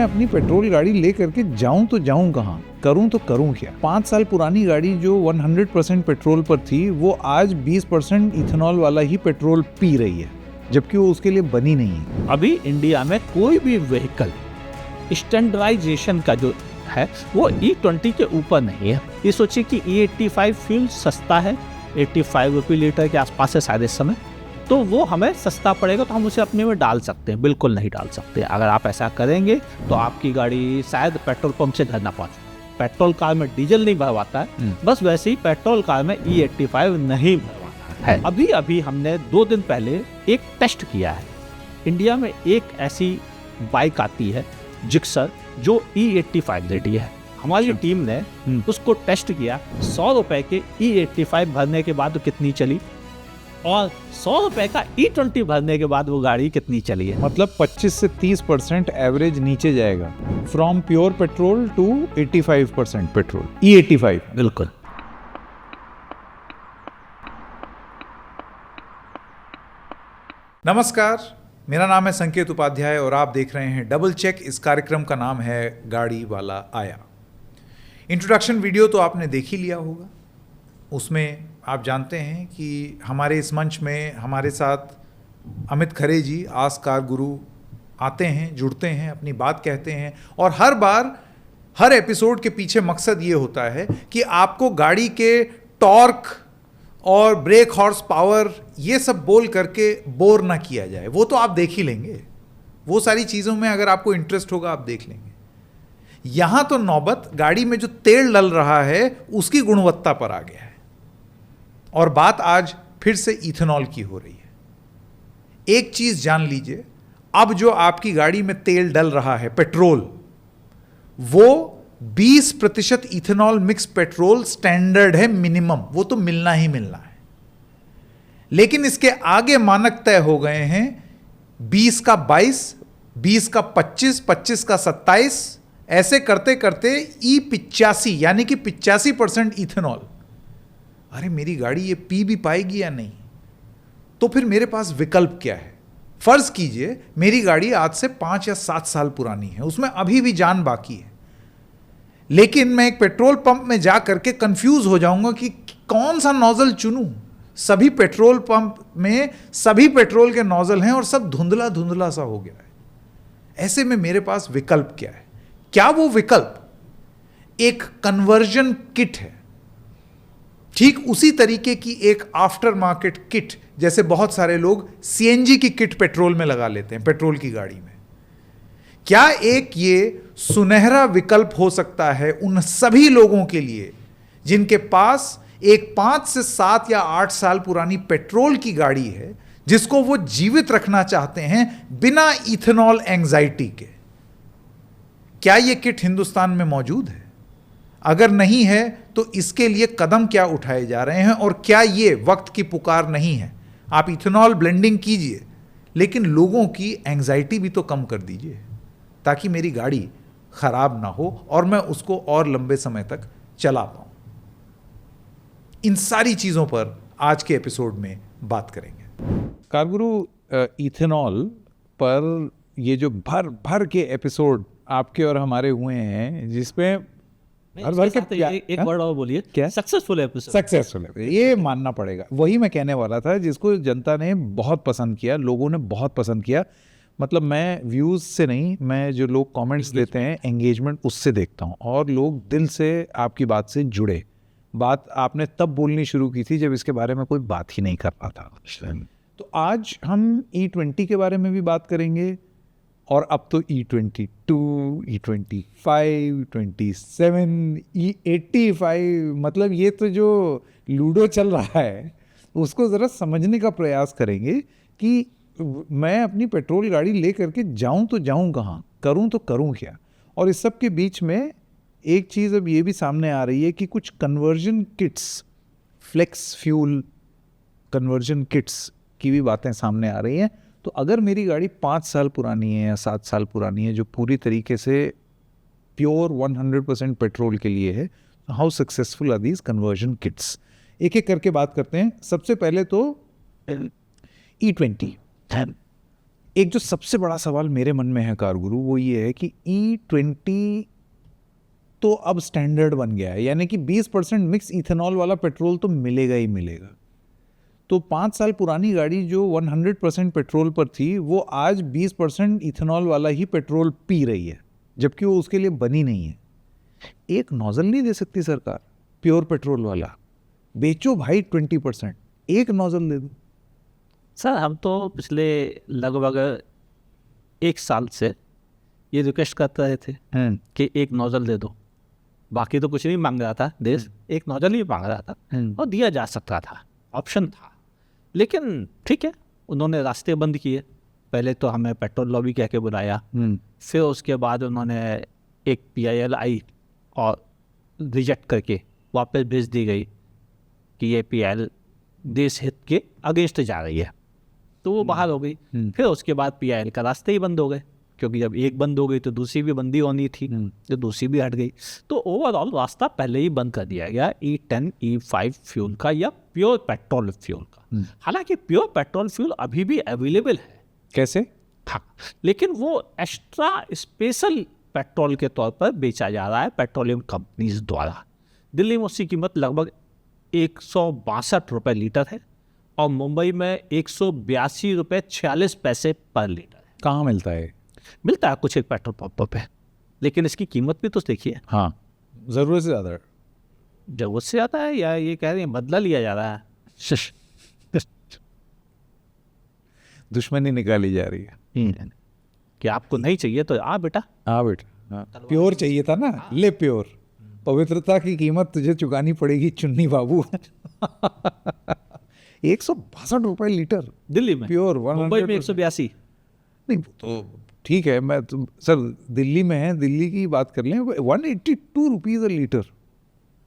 मैं अपनी पेट्रोल गाड़ी ले करके जाऊं तो जाऊं कहाँ, करूं तो करूं क्या। 5 साल पुरानी गाड़ी जो 100% पेट्रोल पर थी वो आज 20% इथेनॉल वाला ही पेट्रोल पी रही है, जबकि वो उसके लिए बनी नहीं है। अभी इंडिया में कोई भी व्हीकल स्टैंडर्डाइजेशन का जो है वो E20 के ऊपर नहीं है। ये सोचिए कि E85 फ्यूल सस्ता है, 85 रुपये लीटर के आसपास है शायद इस समय, तो वो हमें सस्ता पड़ेगा तो हम उसे अपने में डाल सकते हैं। बिल्कुल नहीं डाल सकते। अगर आप ऐसा करेंगे तो आपकी गाड़ी शायद पेट्रोल पंप से घर ना पहुंचे। पेट्रोल कार में डीजल नहीं भरवाता है, बस वैसे ही पेट्रोल कार में E85 नहीं भरवाता है। अभी अभी हमने 2 दिन पहले एक टेस्ट किया है। इंडिया में एक ऐसी बाइक आती है जिक्सर जो E85 रेडी है। हमारी टीम ने उसको टेस्ट किया। 100 रुपए के E85 भरने के बाद वो कितनी चली और 100 रुपए का E20 भरने के बाद वो गाड़ी कितनी चली है। मतलब 25 से 30% एवरेज नीचे जाएगा, from pure petrol to 85% petrol, E85। बिल्कुल। नमस्कार, मेरा नाम है संकेत उपाध्याय और आप देख रहे हैं डबल चेक। इस कार्यक्रम का नाम है गाड़ी वाला आया। इंट्रोडक्शन वीडियो तो आपने देख ही लिया होगा। उसमें आप जानते हैं कि हमारे इस मंच में हमारे साथ अमित खरे जी, आस कार गुरु, आते हैं, जुड़ते हैं, अपनी बात कहते हैं और हर बार हर एपिसोड के पीछे मकसद ये होता है कि आपको गाड़ी के टॉर्क और ब्रेक हॉर्स पावर ये सब बोल करके बोर ना किया जाए। वो तो आप देख ही लेंगे, वो सारी चीज़ों में अगर आपको इंटरेस्ट होगा आप देख लेंगे। यहाँ तो नौबत गाड़ी में जो तेल डल रहा है उसकी गुणवत्ता पर आ गया है और बात आज फिर से इथेनॉल की हो रही है। एक चीज़ जान लीजिए, अब जो आपकी गाड़ी में तेल डल रहा है पेट्रोल, वो 20% इथेनॉल मिक्स पेट्रोल स्टैंडर्ड है, मिनिमम, वो तो मिलना ही मिलना है। लेकिन इसके आगे मानक तय हो गए हैं 20 का 22, 20 का 25, 25 का 27, ऐसे करते करते E85 यानी कि 85% इथेनॉल। अरे मेरी गाड़ी ये पी भी पाएगी या नहीं? तो फिर मेरे पास विकल्प क्या है? फर्ज कीजिए मेरी गाड़ी आज से 5 या 7 साल पुरानी है, उसमें अभी भी जान बाकी है, लेकिन मैं एक पेट्रोल पंप में जा करके कंफ्यूज हो जाऊंगा कि कौन सा नोजल चुनूं। सभी पेट्रोल पंप में सभी पेट्रोल के नोजल हैं और सब धुंधला धुंधला सा हो गया है। ऐसे में मेरे पास विकल्प क्या है? क्या वो विकल्प एक कन्वर्जन किट है? ठीक उसी तरीके की एक आफ्टर मार्केट किट जैसे बहुत सारे लोग सीएनजी की किट पेट्रोल में लगा लेते हैं पेट्रोल की गाड़ी में। क्या एक ये सुनहरा विकल्प हो सकता है उन सभी लोगों के लिए जिनके पास एक 5 से 7 या 8 साल पुरानी पेट्रोल की गाड़ी है, जिसको वो जीवित रखना चाहते हैं बिना इथेनॉल एंजाइटी के? क्या ये किट हिंदुस्तान में मौजूद है? अगर नहीं है तो इसके लिए कदम क्या उठाए जा रहे हैं और क्या ये वक्त की पुकार नहीं है? आप इथेनॉल ब्लेंडिंग कीजिए, लेकिन लोगों की एंजाइटी भी तो कम कर दीजिए ताकि मेरी गाड़ी खराब ना हो और मैं उसको और लंबे समय तक चला पाऊं। इन सारी चीजों पर आज के एपिसोड में बात करेंगे। कारगुरु, इथेनॉल पर ये जो भर भर के एपिसोड आपके और हमारे हुए हैं, जिसमें हर भर के एक वर्ड और बोलिए, क्या? Successful episode. सक्सेसफुल है, ये मानना पड़ेगा। वही मैं कहने वाला था, जिसको जनता ने बहुत पसंद किया, लोगों ने बहुत पसंद किया। मतलब मैं व्यूज़ से नहीं, मैं जो लोग कमेंट्स देते हैं, एंगेजमेंट, उससे देखता हूँ और लोग दिल से आपकी बात से जुड़े। बात आपने तब बोलनी शुरू की थी जब इसके बारे में कोई बात ही नहीं कर रहा था। तो आज हम E20 के बारे में भी बात करेंगे और अब तो E22, E25, 27, E85, मतलब ये तो जो लूडो चल रहा है उसको ज़रा समझने का प्रयास करेंगे कि मैं अपनी पेट्रोल गाड़ी ले करके जाऊं तो जाऊं कहाँ, करूं तो करूं क्या। और इस सब के बीच में एक चीज़ अब ये भी सामने आ रही है कि कुछ conversion kits, flex fuel conversion kits की भी बातें सामने आ रही हैं। तो अगर मेरी गाड़ी 5 साल पुरानी है या 7 साल पुरानी है, जो पूरी तरीके से प्योर 100% पेट्रोल के लिए है, how successful are these conversion kits? एक एक करके बात करते हैं। सबसे पहले तो E20। एक जो सबसे बड़ा सवाल मेरे मन में है कारगुरु, वो ये है कि E20 तो अब स्टैंडर्ड बन गया है, यानी कि 20% मिक्स इथेनॉल वाला पेट्रोल तो मिलेगा ही मिलेगा। तो 5 साल पुरानी गाड़ी जो 100% पेट्रोल पर थी, वो आज 20% इथेनॉल वाला ही पेट्रोल पी रही है, जबकि वो उसके लिए बनी नहीं है। एक नोजल नहीं दे सकती सरकार प्योर पेट्रोल वाला? बेचो भाई 20%, एक नोजल दे दो। सर हम तो पिछले लगभग 1 साल से ये रिक्वेस्ट करते रहे थे कि एक नोजल दे दो, बाकी तो कुछ नहीं मांग रहा था देश, एक नोजल ही मांग रहा था और दिया जा सकता था, ऑप्शन था। लेकिन ठीक है, उन्होंने रास्ते बंद किए। पहले तो हमें पेट्रोल लॉबी कह के बुलाया, फिर उसके बाद उन्होंने एक PIL आई और रिजेक्ट करके वापस भेज दी गई कि ये PIL देश हित के अगेंस्ट जा रही है, तो वो बाहर हो गई। फिर उसके बाद PIL का रास्ते ही बंद हो गए, क्योंकि जब एक बंद हो गई तो दूसरी भी बंदी होनी थी, तो दूसरी भी हट गई। तो ओवरऑल रास्ता पहले ही बंद कर दिया गया E10 E5 फ्यूल का या प्योर पेट्रोल फ्यूल का। हालांकि प्योर पेट्रोल फ्यूल अभी भी अवेलेबल है, कैसे? हाँ, लेकिन वो एक्स्ट्रा स्पेशल पेट्रोल के तौर पर बेचा जा रहा है पेट्रोलियम कंपनीज द्वारा। दिल्ली में उसकी कीमत लगभग 162 रुपये लीटर है और मुंबई में 182 रुपये 46 पैसे पर लीटर है। कहाँ मिलता है? मिलता है कुछ एक पेट्रोल पंपों पे, लेकिन इसकी कीमत भी तो देखिए। हाँ, ज़रूरत से ज़्यादा। जरूरत से ज़्यादा है या ये कह रहे हैं बदला लिया जा रहा है? दुश्मनी निकाली जा रही है कि आपको नहीं चाहिए तो बेटा हाँ बेटा, हाँ प्योर चाहिए था ना, ले प्योर। पवित्रता की कीमत तुझे चुकानी पड़ेगी चुन्नी बाबू। 162 रुपये लीटर दिल्ली में, प्योर। मुंबई में 182। नहीं तो ठीक है, मैं तो सर दिल्ली में है, दिल्ली की बात कर लें, 182 रुपीज़ लीटर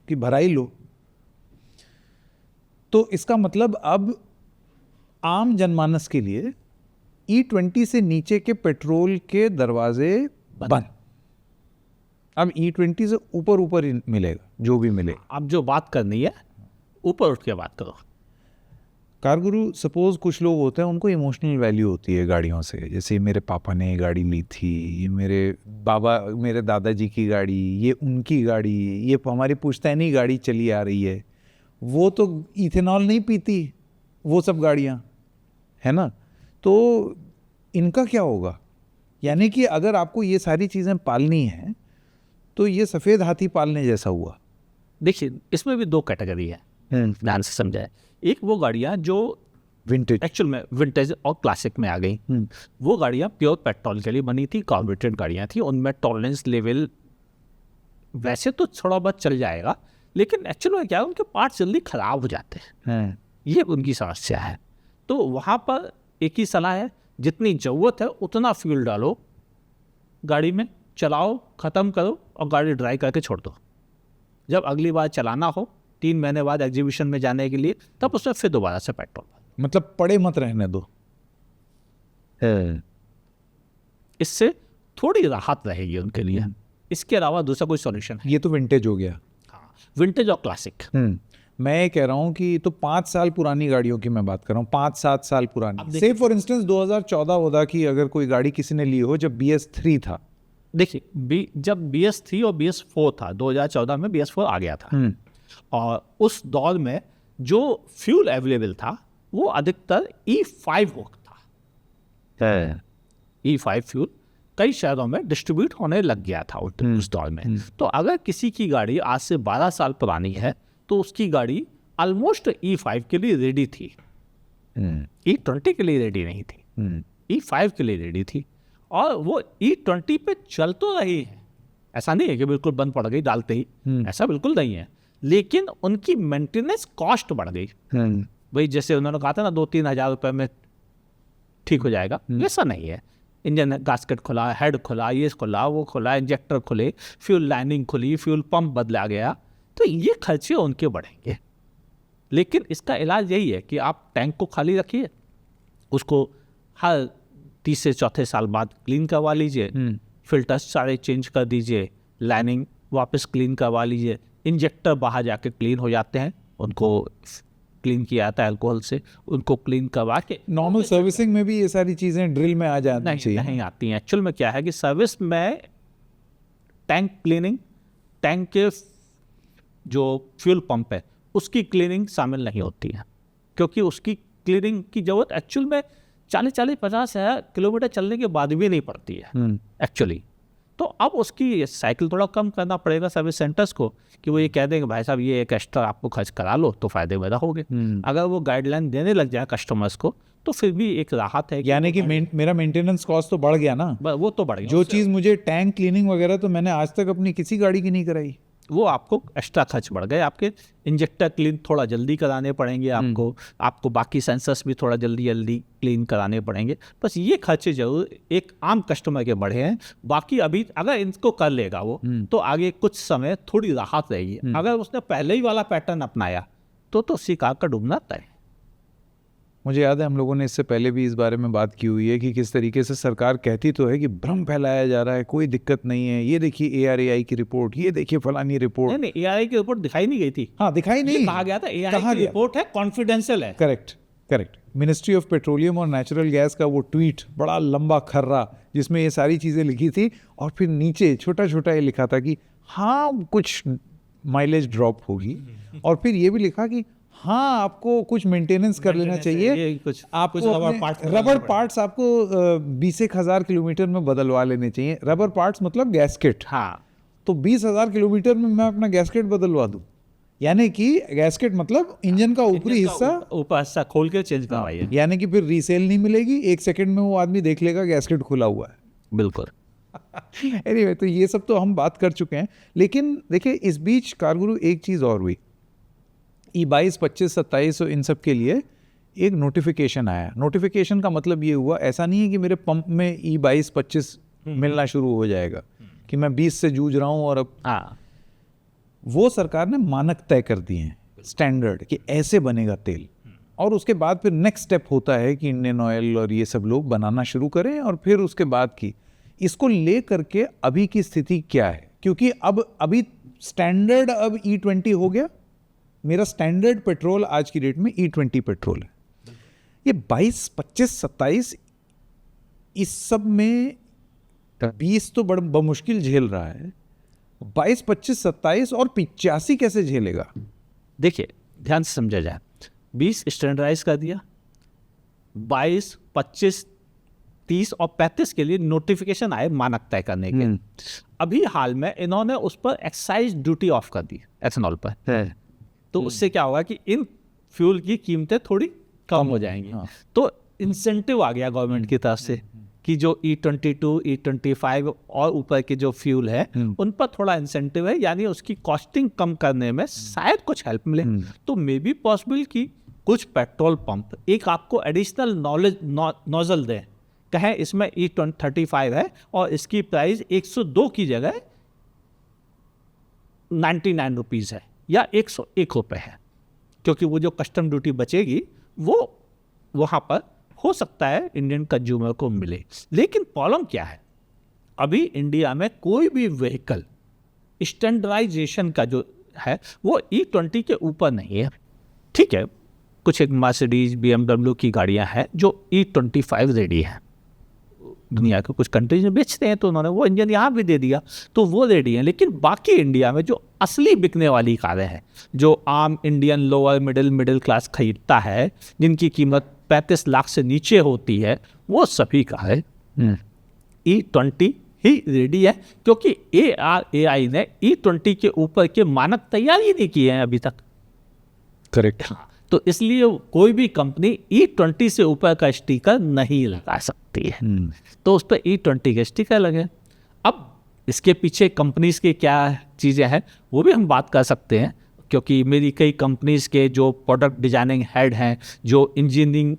की भराई लो। तो इसका मतलब अब आम जनमानस के लिए E20 से नीचे के पेट्रोल के दरवाजे बंद। अब E20 से ऊपर ऊपर ही मिलेगा जो भी मिले। अब जो बात करनी है ऊपर उठ के बात करो। कारगुरु, सपोज कुछ लोग होते हैं उनको इमोशनल वैल्यू होती है गाड़ियों से, जैसे मेरे पापा ने ये गाड़ी ली थी, ये मेरे बाबा मेरे दादाजी की गाड़ी, ये उनकी गाड़ी, ये हमारी पुश्तैनी गाड़ी चली आ रही है। वो तो इथेनॉल नहीं पीती वो सब गाड़ियाँ, है ना? तो इनका क्या होगा? यानी कि अगर आपको ये सारी चीज़ें पालनी हैं तो ये सफ़ेद हाथी पालने जैसा हुआ। देखिए, इसमें भी 2 कैटेगरी है, ध्यान से समझाए। एक वो गाड़ियाँ जो विंटेज, एक्चुअल में विंटेज और क्लासिक में आ गई, वो गाड़ियाँ प्योर पेट्रोल के लिए बनी थी, कार्बोरेटेड गाड़ियाँ थी, उनमें टॉलरेंस लेवल वैसे तो थोड़ा बहुत चल जाएगा, लेकिन एक्चुअल में क्या है, उनके पार्ट्स जल्दी ख़राब हो जाते हैं, ये उनकी समस्या है। तो वहाँ पर एक ही सलाह है, जितनी ज़रूरत है उतना फ्यूल डालो गाड़ी में, चलाओ, ख़त्म करो और गाड़ी ड्राई करके छोड़ दो। जब अगली बार चलाना हो 3 महीने बाद एग्जीबिशन में जाने के लिए, तब उसमें फिर दोबारा से पेट्रोल। मतलब पड़े मत रहने दो। इससे थोड़ी राहत रहेगी उनके लिए। इसके अलावा दूसरा कोई सॉल्यूशन है? ये तो विंटेज हो गया। हाँ, विंटेज और क्लासिक। मैं ये कह रहा हूँ कि तो 5 साल पुरानी गाड़ियों की मैं बात कर रहा हूँ, 5-7 साल पुरानी। से फॉर इंस्टेंस 2014 की अगर कोई गाड़ी किसी ने ली हो जब BS3 था। देखिए, जब BS3 और BS4 था, 2014 में BS4 आ गया था, और उस दौर में जो फ्यूल अवेलेबल था वो अधिकतर E5 था। E5 फ्यूल कई शहरों में डिस्ट्रीब्यूट होने लग गया था उस दौर में। तो अगर किसी की गाड़ी आज से 12 साल पुरानी है तो उसकी गाड़ी ऑलमोस्ट E5 के लिए रेडी थी, E20 के लिए रेडी नहीं थी, E5 के लिए रेडी थी, और वो E20 पे चल तो रही है। ऐसा नहीं है कि बिल्कुल बंद पड़ गई डालते ही, ऐसा बिल्कुल नहीं है, लेकिन उनकी मेंटेनेंस कॉस्ट बढ़ गई। भाई जैसे उन्होंने कहा था ना 2-3 हज़ार रुपये में ठीक हो जाएगा, वैसा नहीं है। इंजन गास्केट खुला, हेड खुला, ये खुला, वो खुला, इंजेक्टर खुले, फ्यूल लाइनिंग खुली, फ्यूल पंप बदला गया, तो ये खर्चे उनके बढ़ेंगे। लेकिन इसका इलाज यही है कि आप टैंक को खाली रखिए, उसको हर 3 से 4 साल बाद क्लीन करवा लीजिए, फिल्टर्स सारे चेंज कर दीजिए, लाइनिंग वापस क्लीन करवा लीजिए, इंजेक्टर बाहर जाके क्लीन हो जाते हैं, उनको क्लीन किया जाता है अल्कोहल से, उनको क्लीन करवा के नॉर्मल सर्विसिंग में भी ये सारी चीज़ें ड्रिल में आ जानी नहीं चाहिए। नहीं आती हैं। एक्चुअल में क्या है कि सर्विस में टैंक क्लीनिंग, टैंक के जो फ्यूल पंप है उसकी क्लीनिंग शामिल नहीं होती है, क्योंकि उसकी क्लीनिंग की जरूरत एक्चुअल में 40-50 किलोमीटर चलने के बाद भी नहीं पड़ती है एक्चुअली। तो अब उसकी साइकिल थोड़ा कम करना पड़ेगा सर्विस सेंटर्स को, कि वो ये कह दें कि भाई साहब ये एक एक्स्ट्रा आपको खर्च करा लो तो फायदे में रहोगे। अगर वो गाइडलाइन देने लग जाए कस्टमर्स को तो फिर भी एक राहत है। यानी कि मेरा मेंटेनेंस कॉस्ट तो बढ़ गया ना। वो तो बढ़ गया। जो चीज़ मुझे टैंक क्लीनिंग वगैरह तो मैंने आज तक अपनी किसी गाड़ी की नहीं कराई। वो आपको एक्स्ट्रा खर्च बढ़ गए। आपके इंजेक्टर क्लीन थोड़ा जल्दी कराने पड़ेंगे आपको बाकी सेंसर्स भी थोड़ा जल्दी क्लीन कराने पड़ेंगे। बस ये खर्चे जरूर एक आम कस्टमर के बढ़े हैं। बाकी अभी अगर इनको कर लेगा वो तो आगे कुछ समय थोड़ी राहत रहेगी। अगर उसने पहले ही वाला पैटर्न अपनाया तो उसी कार का डूबना तय। मुझे याद है हम लोगों ने इससे पहले भी इस बारे में बात की हुई है कि किस तरीके से सरकार कहती तो है कि भ्रम फैलाया जा रहा है, कोई दिक्कत नहीं है, ये देखिए ARAI की रिपोर्ट, ये देखिए फलानी रिपोर्ट। नहीं ARAI की रिपोर्ट दिखाई नहीं गई थी। हाँ दिखाई नहीं, कहा गया था ARAI की रिपोर्ट है, कॉन्फिडेंशियल है। करेक्ट। मिनिस्ट्री ऑफ पेट्रोलियम और नेचुरल गैस का वो ट्वीट बड़ा लंबा खर्रा जिसमें ये सारी चीज़ें लिखी थी, और फिर नीचे छोटा छोटा ये लिखा था कि हाँ कुछ माइलेज ड्रॉप होगी, और फिर ये भी लिखा कि हाँ आपको कुछ मेंटेनेंस कर लेना चाहिए, आपको रबर पार्ट्स आपको 20,000 किलोमीटर में बदलवा लेने चाहिए। रबर पार्ट्स मतलब गैस्केट। हाँ, तो 20,000 किलोमीटर में मैं अपना गैस्केट बदलवा दूं, यानी कि गैस्केट मतलब इंजन का ऊपरी हिस्सा खोल के चेंज करवाइए। यानी कि फिर रीसेल नहीं मिलेगी, 1 सेकंड में वो आदमी देख लेगा गैस्केट खुला हुआ है। बिल्कुल। एनीवे, तो ये सब तो हम बात कर चुके हैं, लेकिन देखिए इस बीच कारगुरु एक चीज़ और हुई। E22, 25, 27 इन सब के लिए एक नोटिफिकेशन आया। नोटिफिकेशन का मतलब ये हुआ, ऐसा नहीं है कि मेरे पंप में E22, 25 मिलना शुरू हो जाएगा कि मैं 20 से जूझ रहा हूँ और अब वो सरकार ने मानक तय कर दिए हैं, स्टैंडर्ड, कि ऐसे बनेगा तेल। और उसके बाद फिर नेक्स्ट स्टेप होता है कि इंडियन ऑयल और ये सब लोग बनाना शुरू करें, और फिर उसके बाद की इसको ले करके अभी की स्थिति क्या है, क्योंकि अभी स्टैंडर्ड अब E20 हो गया। मेरा स्टैंडर्ड पेट्रोल आज की डेट में E20 पेट्रोल है। ये 22, 25, 27 इस सब में 20 तो बमुश्किल झेल रहा है, 22, 25, 27 और 85 कैसे झेलेगा? देखिए ध्यान से समझा जाए, 20 स्टैंडर्डाइज कर दिया, 22, 25, 30 और 35 के लिए नोटिफिकेशन आए मानक तय करने के। अभी हाल में इन्होंने उस पर एक्साइज ड्यूटी ऑफ कर दी एथेनॉल पर। तो उससे क्या होगा कि इन फ्यूल की कीमतें थोड़ी कम हो जाएंगी। तो इंसेंटिव आ गया गवर्नमेंट की तरफ से कि जो E22, E25 और ऊपर के जो फ्यूल है उन पर थोड़ा इंसेंटिव है, यानी उसकी कॉस्टिंग कम करने में शायद कुछ हेल्प मिले। तो मे बी पॉसिबल कि कुछ पेट्रोल पंप एक आपको एडिशनल नोजल दें, कहें इसमें E35 है और इसकी प्राइस 102 की जगह 99 रुपीज़ है या 101 रुपये है, क्योंकि वो जो कस्टम ड्यूटी बचेगी वो वहाँ पर हो सकता है इंडियन कंज्यूमर को मिले। लेकिन प्रॉब्लम क्या है, अभी इंडिया में कोई भी व्हीकल स्टैंडर्डाइजेशन का जो है वो E20 के ऊपर नहीं है। ठीक है, कुछ एक मर्सिडीज BMW की गाड़ियाँ हैं जो E25 रेडी है, दुनिया के कुछ कंट्रीज में बेचते हैं तो उन्होंने वो इंजन यहाँ भी दे दिया तो वो रेडी है। लेकिन बाकी इंडिया में जो असली बिकने वाली कारें हैं, जो आम इंडियन लोअर मिडिल क्लास खरीदता है, जिनकी कीमत 35 लाख से नीचे होती है, वो सभी कारें E20 ही रेडी है, क्योंकि ARAI ने E20 के ऊपर के मानक तैयार ही नहीं किए हैं अभी तक। करेक्ट। तो इसलिए कोई भी कंपनी E20 से ऊपर का स्टिकर नहीं लगा सकती है। तो उस पर E20 के स्टिकर लगे। अब इसके पीछे कंपनीज के क्या चीज़ें हैं वो भी हम बात कर सकते हैं, क्योंकि मेरी कई कंपनीज के जो प्रोडक्ट डिजाइनिंग हेड हैं, जो इंजीनियरिंग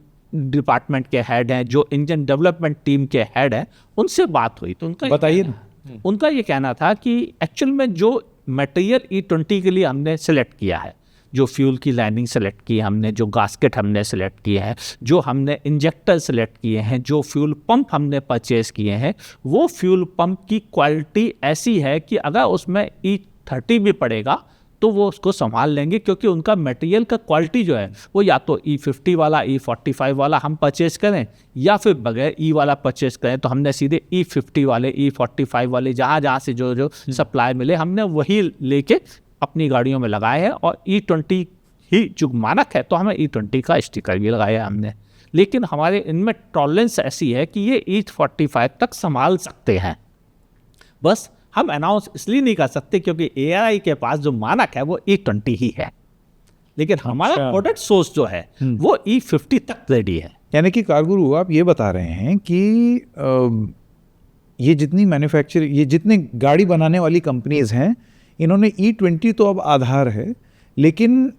डिपार्टमेंट के हेड हैं, जो इंजन डेवलपमेंट टीम के हेड हैं, उनसे बात हुई तो उनका बताइए ना। उनका ये कहना था कि एक्चुअल में जो मटेरियल E20 के लिए हमने सेलेक्ट किया है, जो फ्यूल की लाइनिंग सेलेक्ट की है हमने, जो गास्केट हमने सेलेक्ट किए हैं, जो हमने इंजेक्टर सेलेक्ट किए हैं, जो फ्यूल पंप हमने परचेज किए हैं, वो फ्यूल पंप की क्वालिटी ऐसी है कि अगर उसमें E30 भी पड़ेगा तो वो उसको संभाल लेंगे, क्योंकि उनका मटेरियल का क्वालिटी जो है वो या तो E50 वाला, E45 वाला हम परचेज करें, या फिर बगैर E वाला परचेज करें। तो हमने सीधे E50 वाले, E45 वाले जहाँ से जो सप्लाई मिले हमने वही लेके अपनी गाड़ियों में लगाए हैं। और E20 ही जो मानक है, तो हमें E20 का स्टिकर भी लगाया है हमने। लेकिन हमारे इनमें टॉलरेंस ऐसी है कि ये E45 तक संभाल सकते हैं। बस हम अनाउंस इसलिए नहीं कर सकते क्योंकि ARAI के पास जो मानक है वो E20 ही है, लेकिन हमारा प्रोडक्ट सोर्स जो है वो E50 तक रेडी है। यानी कि कारगुरु आप ये बता रहे हैं कि ये जितनी गाड़ी बनाने वाली कंपनीज हैं, इन्होंने E20 तो अब आधार है, लेकिन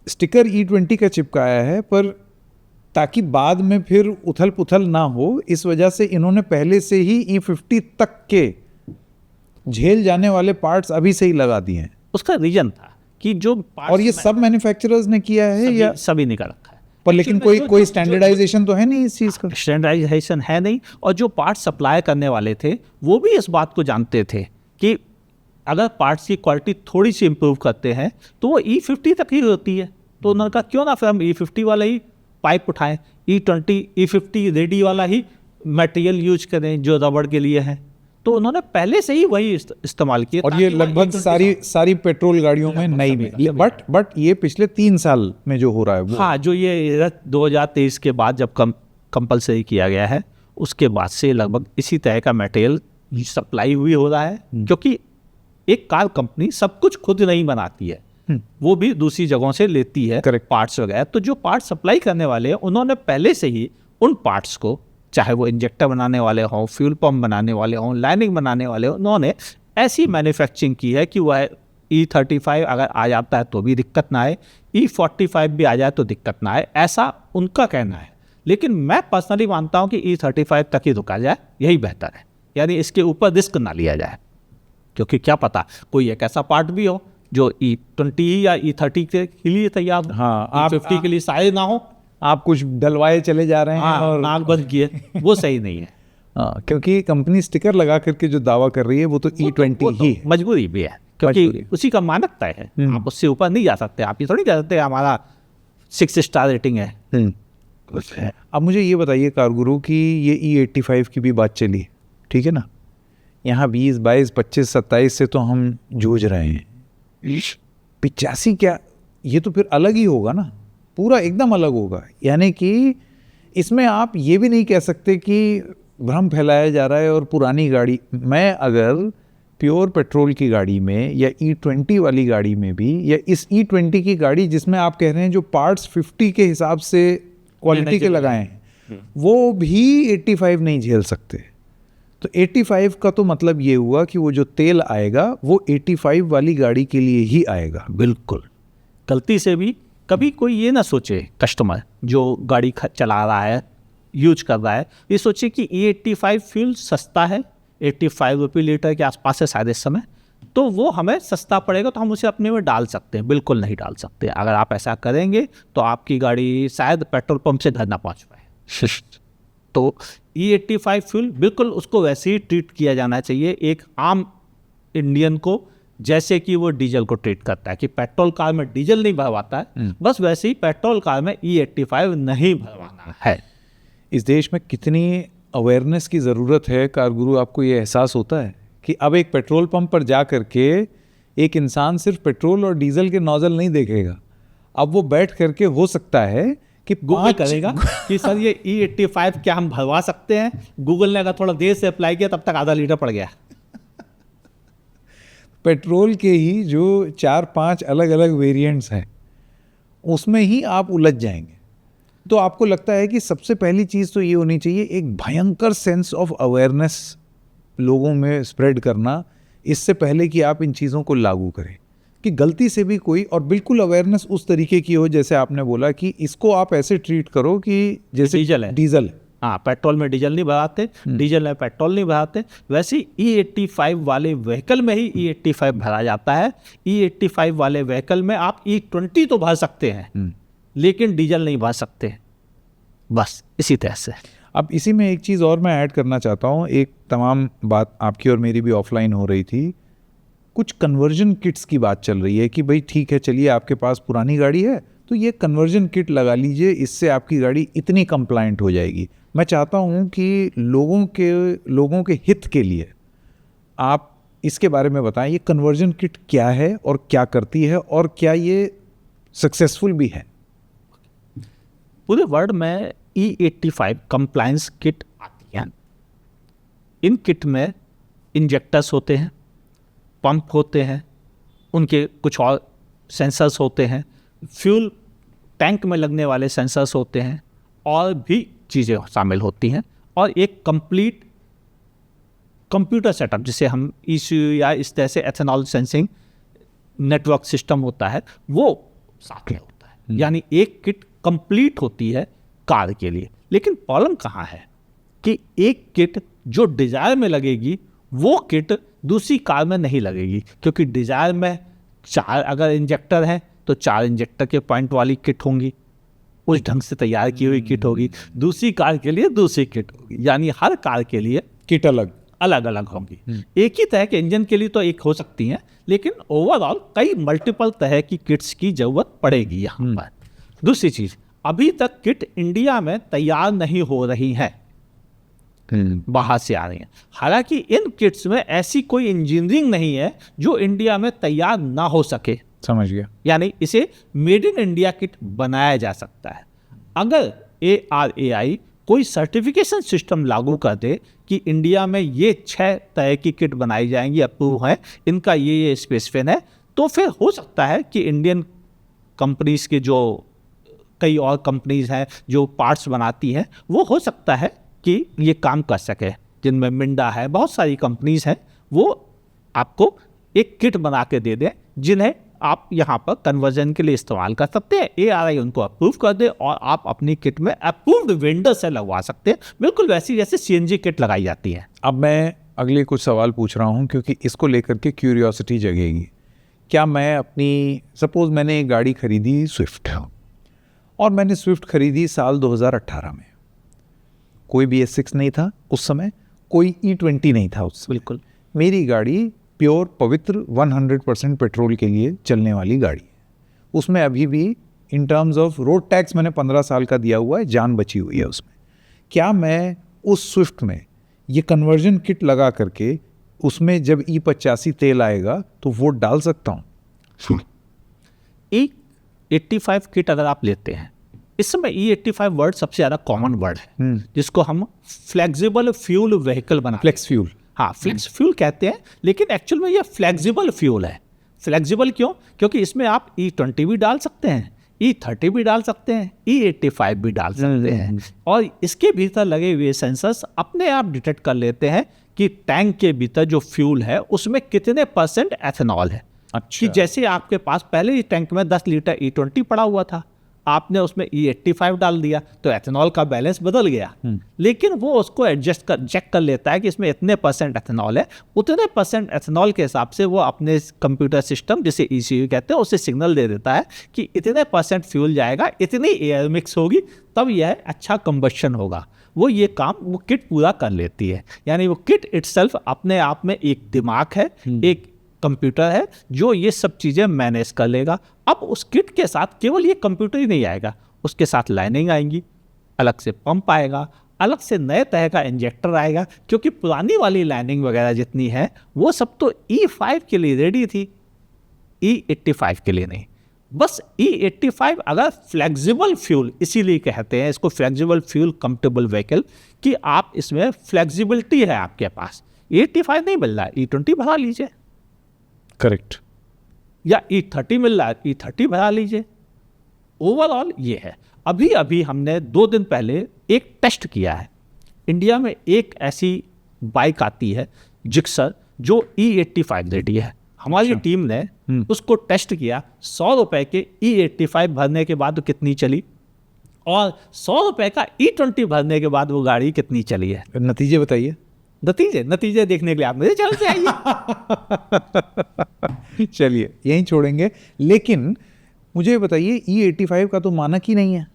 स्टिकर E20 का चिपकाया है, पर ताकि बाद में फिर उथल पुथल ना हो, इस वजह से इन्होंने पहले से ही E50 तक के झेल जाने वाले पार्ट्स अभी से ही लगा दिए हैं। उसका रीजन था कि जो और ये सब मैन्युफैक्चरर्स ने किया है या सभी ने कर रखा है, पर लेकिन कोई स्टैंडर्डाइजेशन तो है नहीं इस चीज़ का। स्टैंडर्डाइजेशन है नहीं, और जो पार्ट सप्लाई करने वाले थे वो भी इस बात को जानते थे कि अगर पार्ट्स की क्वालिटी थोड़ी सी इम्प्रूव करते हैं तो वो E50 तक ही होती है। तो उन्होंने कहा क्यों ना फिर हम E50 वाला ही पाइप उठाएं, E50 रेडी वाला ही मटेरियल यूज करें जो रबड़ के लिए है। तो उन्होंने पहले से ही वही इस्तेमाल किया। और ये लगभग सारी पेट्रोल गाड़ियों में नई में, बट ये पिछले 3 साल में जो हो रहा है वो, हाँ, जो ये 2023 के बाद जब कंपलसरी किया गया है, उसके बाद से लगभग इसी तरह का मटेरियल सप्लाई हुई हो रहा है। क्योंकि एक कार कंपनी सब कुछ खुद नहीं बनाती है, वो भी दूसरी जगहों से लेती है पार्ट्स वगैरह। तो जो पार्ट सप्लाई करने वाले हैं उन्होंने पहले से ही उन पार्ट्स को, चाहे वो इंजेक्टर बनाने वाले हों, फ्यूल पंप बनाने वाले हों, लाइनिंग बनाने वाले हों, उन्होंने ऐसी मैन्युफैक्चरिंग की है कि वह E35 अगर आ जाता है तो भी दिक्कत ना आए, E45 भी आ जाए तो दिक्कत ना आए, ऐसा उनका कहना है। लेकिन मैं पर्सनली मानता हूँ कि E35 तक ही रुका जाए, यही बेहतर है। यानी इसके ऊपर रिस्क ना लिया जाए, क्योंकि क्या पता कोई एक ऐसा पार्ट भी हो जो E20 या E30 के लिए तैयार हो, हाँ, E50 के लिए शायद ना हो, आप कुछ डलवाए चले जा रहे हैं और नाक बंद किए, वो सही नहीं है। क्योंकि कंपनी स्टिकर लगा करके जो दावा कर रही है वो तो E20 ही है। मजबूरी भी है, क्योंकि उसी का मानक तय है, आप उससे ऊपर नहीं जा सकते। आप ये थोड़ी कह सकते हमारा 6 स्टार रेटिंग है। अब मुझे ये बताइए कारगुरु कि ये E85 की भी बात चली, ठीक है ना, यहाँ 20, 22, 25, 27 से तो हम जूझ रहे हैं, 85 क्या, ये तो फिर अलग ही होगा ना, पूरा एकदम अलग होगा। यानी कि इसमें आप ये भी नहीं कह सकते कि भ्रम फैलाया जा रहा है और पुरानी गाड़ी, मैं अगर प्योर पेट्रोल की गाड़ी में या E20 वाली गाड़ी में भी, या इस E20 की गाड़ी जिसमें आप कह रहे हैं जो पार्ट्स 50 के हिसाब से क्वालिटी के लगाए हैं, वो भी 85 नहीं झेल सकते। तो 85 का तो मतलब ये हुआ कि वो जो तेल आएगा वो 85 वाली गाड़ी के लिए ही आएगा। बिल्कुल, गलती से भी कभी कोई ये ना सोचे, कस्टमर जो गाड़ी चला रहा है, यूज कर रहा है, ये सोचे कि E85 फ्यूल सस्ता है, 85 रुपये लीटर के आसपास है शायद इस समय, तो वो हमें सस्ता पड़ेगा तो हम उसे अपने में डाल सकते हैं। बिल्कुल नहीं डाल सकते। अगर आप ऐसा करेंगे तो आपकी गाड़ी शायद पेट्रोल पंप से घर ना पहुँच पाए। तो E85 फ्यूल बिल्कुल उसको वैसे ही ट्रीट किया जाना चाहिए एक आम इंडियन को, जैसे कि वो डीजल को ट्रीट करता है कि पेट्रोल कार में डीजल नहीं भरवाता है, बस वैसे ही पेट्रोल कार में E85 नहीं भरवाना है। इस देश में कितनी अवेयरनेस की ज़रूरत है कारगुरु, आपको ये एहसास होता है कि अब एक पेट्रोल पंप पर जा करके एक इंसान सिर्फ पेट्रोल और डीजल के नोजल नहीं देखेगा, अब वो बैठ करके हो सकता है कि गूगल करेगा कि सर ये E85 क्या हम भरवा सकते हैं। गूगल ने अगर थोड़ा देर से अप्लाई किया तब तक आधा लीटर पड़ गया। पेट्रोल के ही जो 4-5 अलग अलग वेरिएंट्स हैं उसमें ही आप उलझ जाएंगे। तो आपको लगता है कि सबसे पहली चीज़ तो ये होनी चाहिए, एक भयंकर सेंस ऑफ अवेयरनेस लोगों में स्प्रेड करना, इससे पहले कि आप इन चीज़ों को लागू करें, कि गलती से भी कोई, और बिल्कुल अवेयरनेस उस तरीके की हो जैसे आपने बोला कि इसको आप ऐसे ट्रीट करो कि जैसे डीजल है। हाँ, पेट्रोल में डीजल नहीं भराते, डीजल में पेट्रोल नहीं भराते, वैसे E85 वाले व्हीकल में ही E85 भरा जाता है। E85 वाले व्हीकल में आप E20 तो भर सकते हैं लेकिन डीजल नहीं भर सकते। बस इसी तरह से। अब इसी में एक चीज़ और मैं ऐड करना चाहता हूँ, एक तमाम बात आपकी और मेरी भी ऑफलाइन हो रही थी। कुछ कन्वर्जन किट्स की बात चल रही है कि भाई ठीक है, चलिए आपके पास पुरानी गाड़ी है तो ये कन्वर्जन किट लगा लीजिए, इससे आपकी गाड़ी इतनी कंप्लायंट हो जाएगी। मैं चाहता हूँ कि लोगों के हित के लिए आप इसके बारे में बताएं, ये कन्वर्जन किट क्या है और क्या करती है और क्या ये सक्सेसफुल भी है? पूरे वर्ल्ड में E85 कंप्लायंस किट आती हैं। इन किट में इंजेक्टर्स होते हैं, पंप होते हैं, उनके कुछ और सेंसर्स होते हैं, फ्यूल टैंक में लगने वाले सेंसर्स होते हैं, और भी चीज़ें शामिल होती हैं, और एक कंप्लीट कंप्यूटर सेटअप जिसे हम ECU या इस तरह से एथेनॉल सेंसिंग नेटवर्क सिस्टम होता है वो साथ में होता है। यानी एक किट कंप्लीट होती है कार के लिए। लेकिन प्रॉब्लम कहाँ है कि एक किट जो डिज़ायर में लगेगी वो किट दूसरी कार में नहीं लगेगी, क्योंकि डिज़ायर में 4 अगर इंजेक्टर हैं तो 4 इंजेक्टर के पॉइंट वाली किट होंगी, उस ढंग से तैयार की हुई किट होगी। दूसरी कार के लिए दूसरी किट होगी, यानी हर कार के लिए किट अलग अलग होंगी। एक ही तरह के इंजन के लिए तो एक हो सकती हैं, लेकिन ओवरऑल कई मल्टीपल तरह की किट्स की जरूरत पड़ेगी यहाँ पर। दूसरी चीज, अभी तक किट इंडिया में तैयार नहीं हो रही है, बाहर से आ रही हैं। हालांकि इन किट्स में ऐसी कोई इंजीनियरिंग नहीं है जो इंडिया में तैयार ना हो सके। समझ गया। यानी इसे मेड इन इंडिया किट बनाया जा सकता है। अगर ARAI कोई सर्टिफिकेशन सिस्टम लागू कर दे कि इंडिया में ये 6 तरह की किट बनाई जाएंगी, अप्रूव है, इनका ये स्पेसिफिकेशन है, तो फिर हो सकता है कि इंडियन कंपनीज के जो कई और कंपनीज हैं जो पार्ट्स बनाती हैं, वो हो सकता है कि ये काम कर सके। जिनमें मिंडा है, बहुत सारी कंपनीज हैं, वो आपको एक किट बना के दे दें जिन्हें आप यहाँ पर कन्वर्जन के लिए इस्तेमाल कर सकते हैं। ARAI उनको अप्रूव कर दे और आप अपनी किट में अप्रूव्ड वेंडर से लगवा सकते हैं, बिल्कुल वैसी जैसे CNG किट लगाई जाती है। अब मैं अगले कुछ सवाल पूछ रहा हूँ क्योंकि इसको लेकर के क्यूरियोसिटी जगेगी। क्या मैं अपनी, सपोज मैंने एक गाड़ी खरीदी स्विफ्ट, और मैंने स्विफ्ट खरीदी साल 2018 में, कोई BS6 नहीं था उस समय, कोई E20 नहीं था उस समय। बिल्कुल मेरी गाड़ी प्योर पवित्र 100% पेट्रोल के लिए चलने वाली गाड़ी है। उसमें अभी भी in terms of road tax मैंने 15 साल का दिया हुआ है, जान बची हुई है उसमें। क्या मैं उस स्विफ्ट में ये कन्वर्जन किट लगा करके उसमें जब E85 तेल आएगा तो वो डाल सकता हूँ? E85 किट अगर आप लेते हैं, इस समय E85 वर्ड सबसे ज़्यादा कॉमन वर्ड है, जिसको हम फ्लेक्सिबल फ्यूल व्हीकल बना, फ्लेक्स फ्यूल, हाँ फ्लेक्स फ्यूल कहते हैं, लेकिन एक्चुअल में ये फ्लेक्सिबल फ्यूल है। फ्लेक्सिबल क्यों? क्योंकि इसमें आप E20 भी डाल सकते हैं, E30 भी डाल सकते हैं, E85 भी डाल सकते हैं, और इसके भीतर लगे हुए सेंसर्स अपने आप डिटेक्ट कर लेते हैं कि टैंक के भीतर जो फ्यूल है उसमें कितने % एथेनॉल है। अच्छा। कि जैसे आपके पास पहले ही टैंक में 10 लीटर E20 पड़ा हुआ था, आपने उसमें E85 डाल दिया तो एथेनॉल का बैलेंस बदल गया, लेकिन वो उसको एडजस्ट कर चेक कर लेता है कि इसमें इतने % एथेनॉल है, उतने % एथेनॉल के हिसाब से वो अपने कंप्यूटर सिस्टम जिसे ECU कहते हैं उसे सिग्नल दे देता है कि इतने % फ्यूल जाएगा, इतनी एयर मिक्स होगी, तब यह अच्छा कंबशन होगा। वो ये काम वो किट पूरा कर लेती है। यानी वो किट इटसेल्फ अपने आप में एक दिमाग है, एक कंप्यूटर है जो ये सब चीज़ें मैनेज कर लेगा। अब उस किट के साथ केवल ये कंप्यूटर ही नहीं आएगा, उसके साथ लाइनिंग आएंगी, अलग से पंप आएगा, अलग से नए तरह का इंजेक्टर आएगा, क्योंकि पुरानी वाली लाइनिंग वगैरह जितनी है वो सब तो E5 के लिए रेडी थी, E85 के लिए नहीं। बस E85 अगर फ्लेक्सिबल फ्यूल, इसीलिए कहते हैं इसको फ्लेक्सिबल फ्यूल कंपेटेबल व्हीकल, कि आप इसमें फ्लेक्सिबिलिटी है आपके पास। E85 नहीं मिल रहा है, E20 भरा लीजिए, करेक्ट, या E30 मिल रहा है, E30 भरा लीजिए। ओवरऑल ये है। अभी अभी हमने 2 दिन पहले एक टेस्ट किया है। इंडिया में एक ऐसी बाइक आती है जिक्सर जो E85 रेडी है। हमारी टीम ने उसको टेस्ट किया। 100 रुपए के E85 भरने के बाद वो कितनी चली, और 100 रुपए का E20 भरने के बाद वो गाड़ी कितनी चली है। नतीजे बताइए। नतीजे देखने के लिए आप मेरे चैनल पे आइए। चलिए यहीं छोड़ेंगे, लेकिन मुझे बताइए E85 का तो मानक ही नहीं है,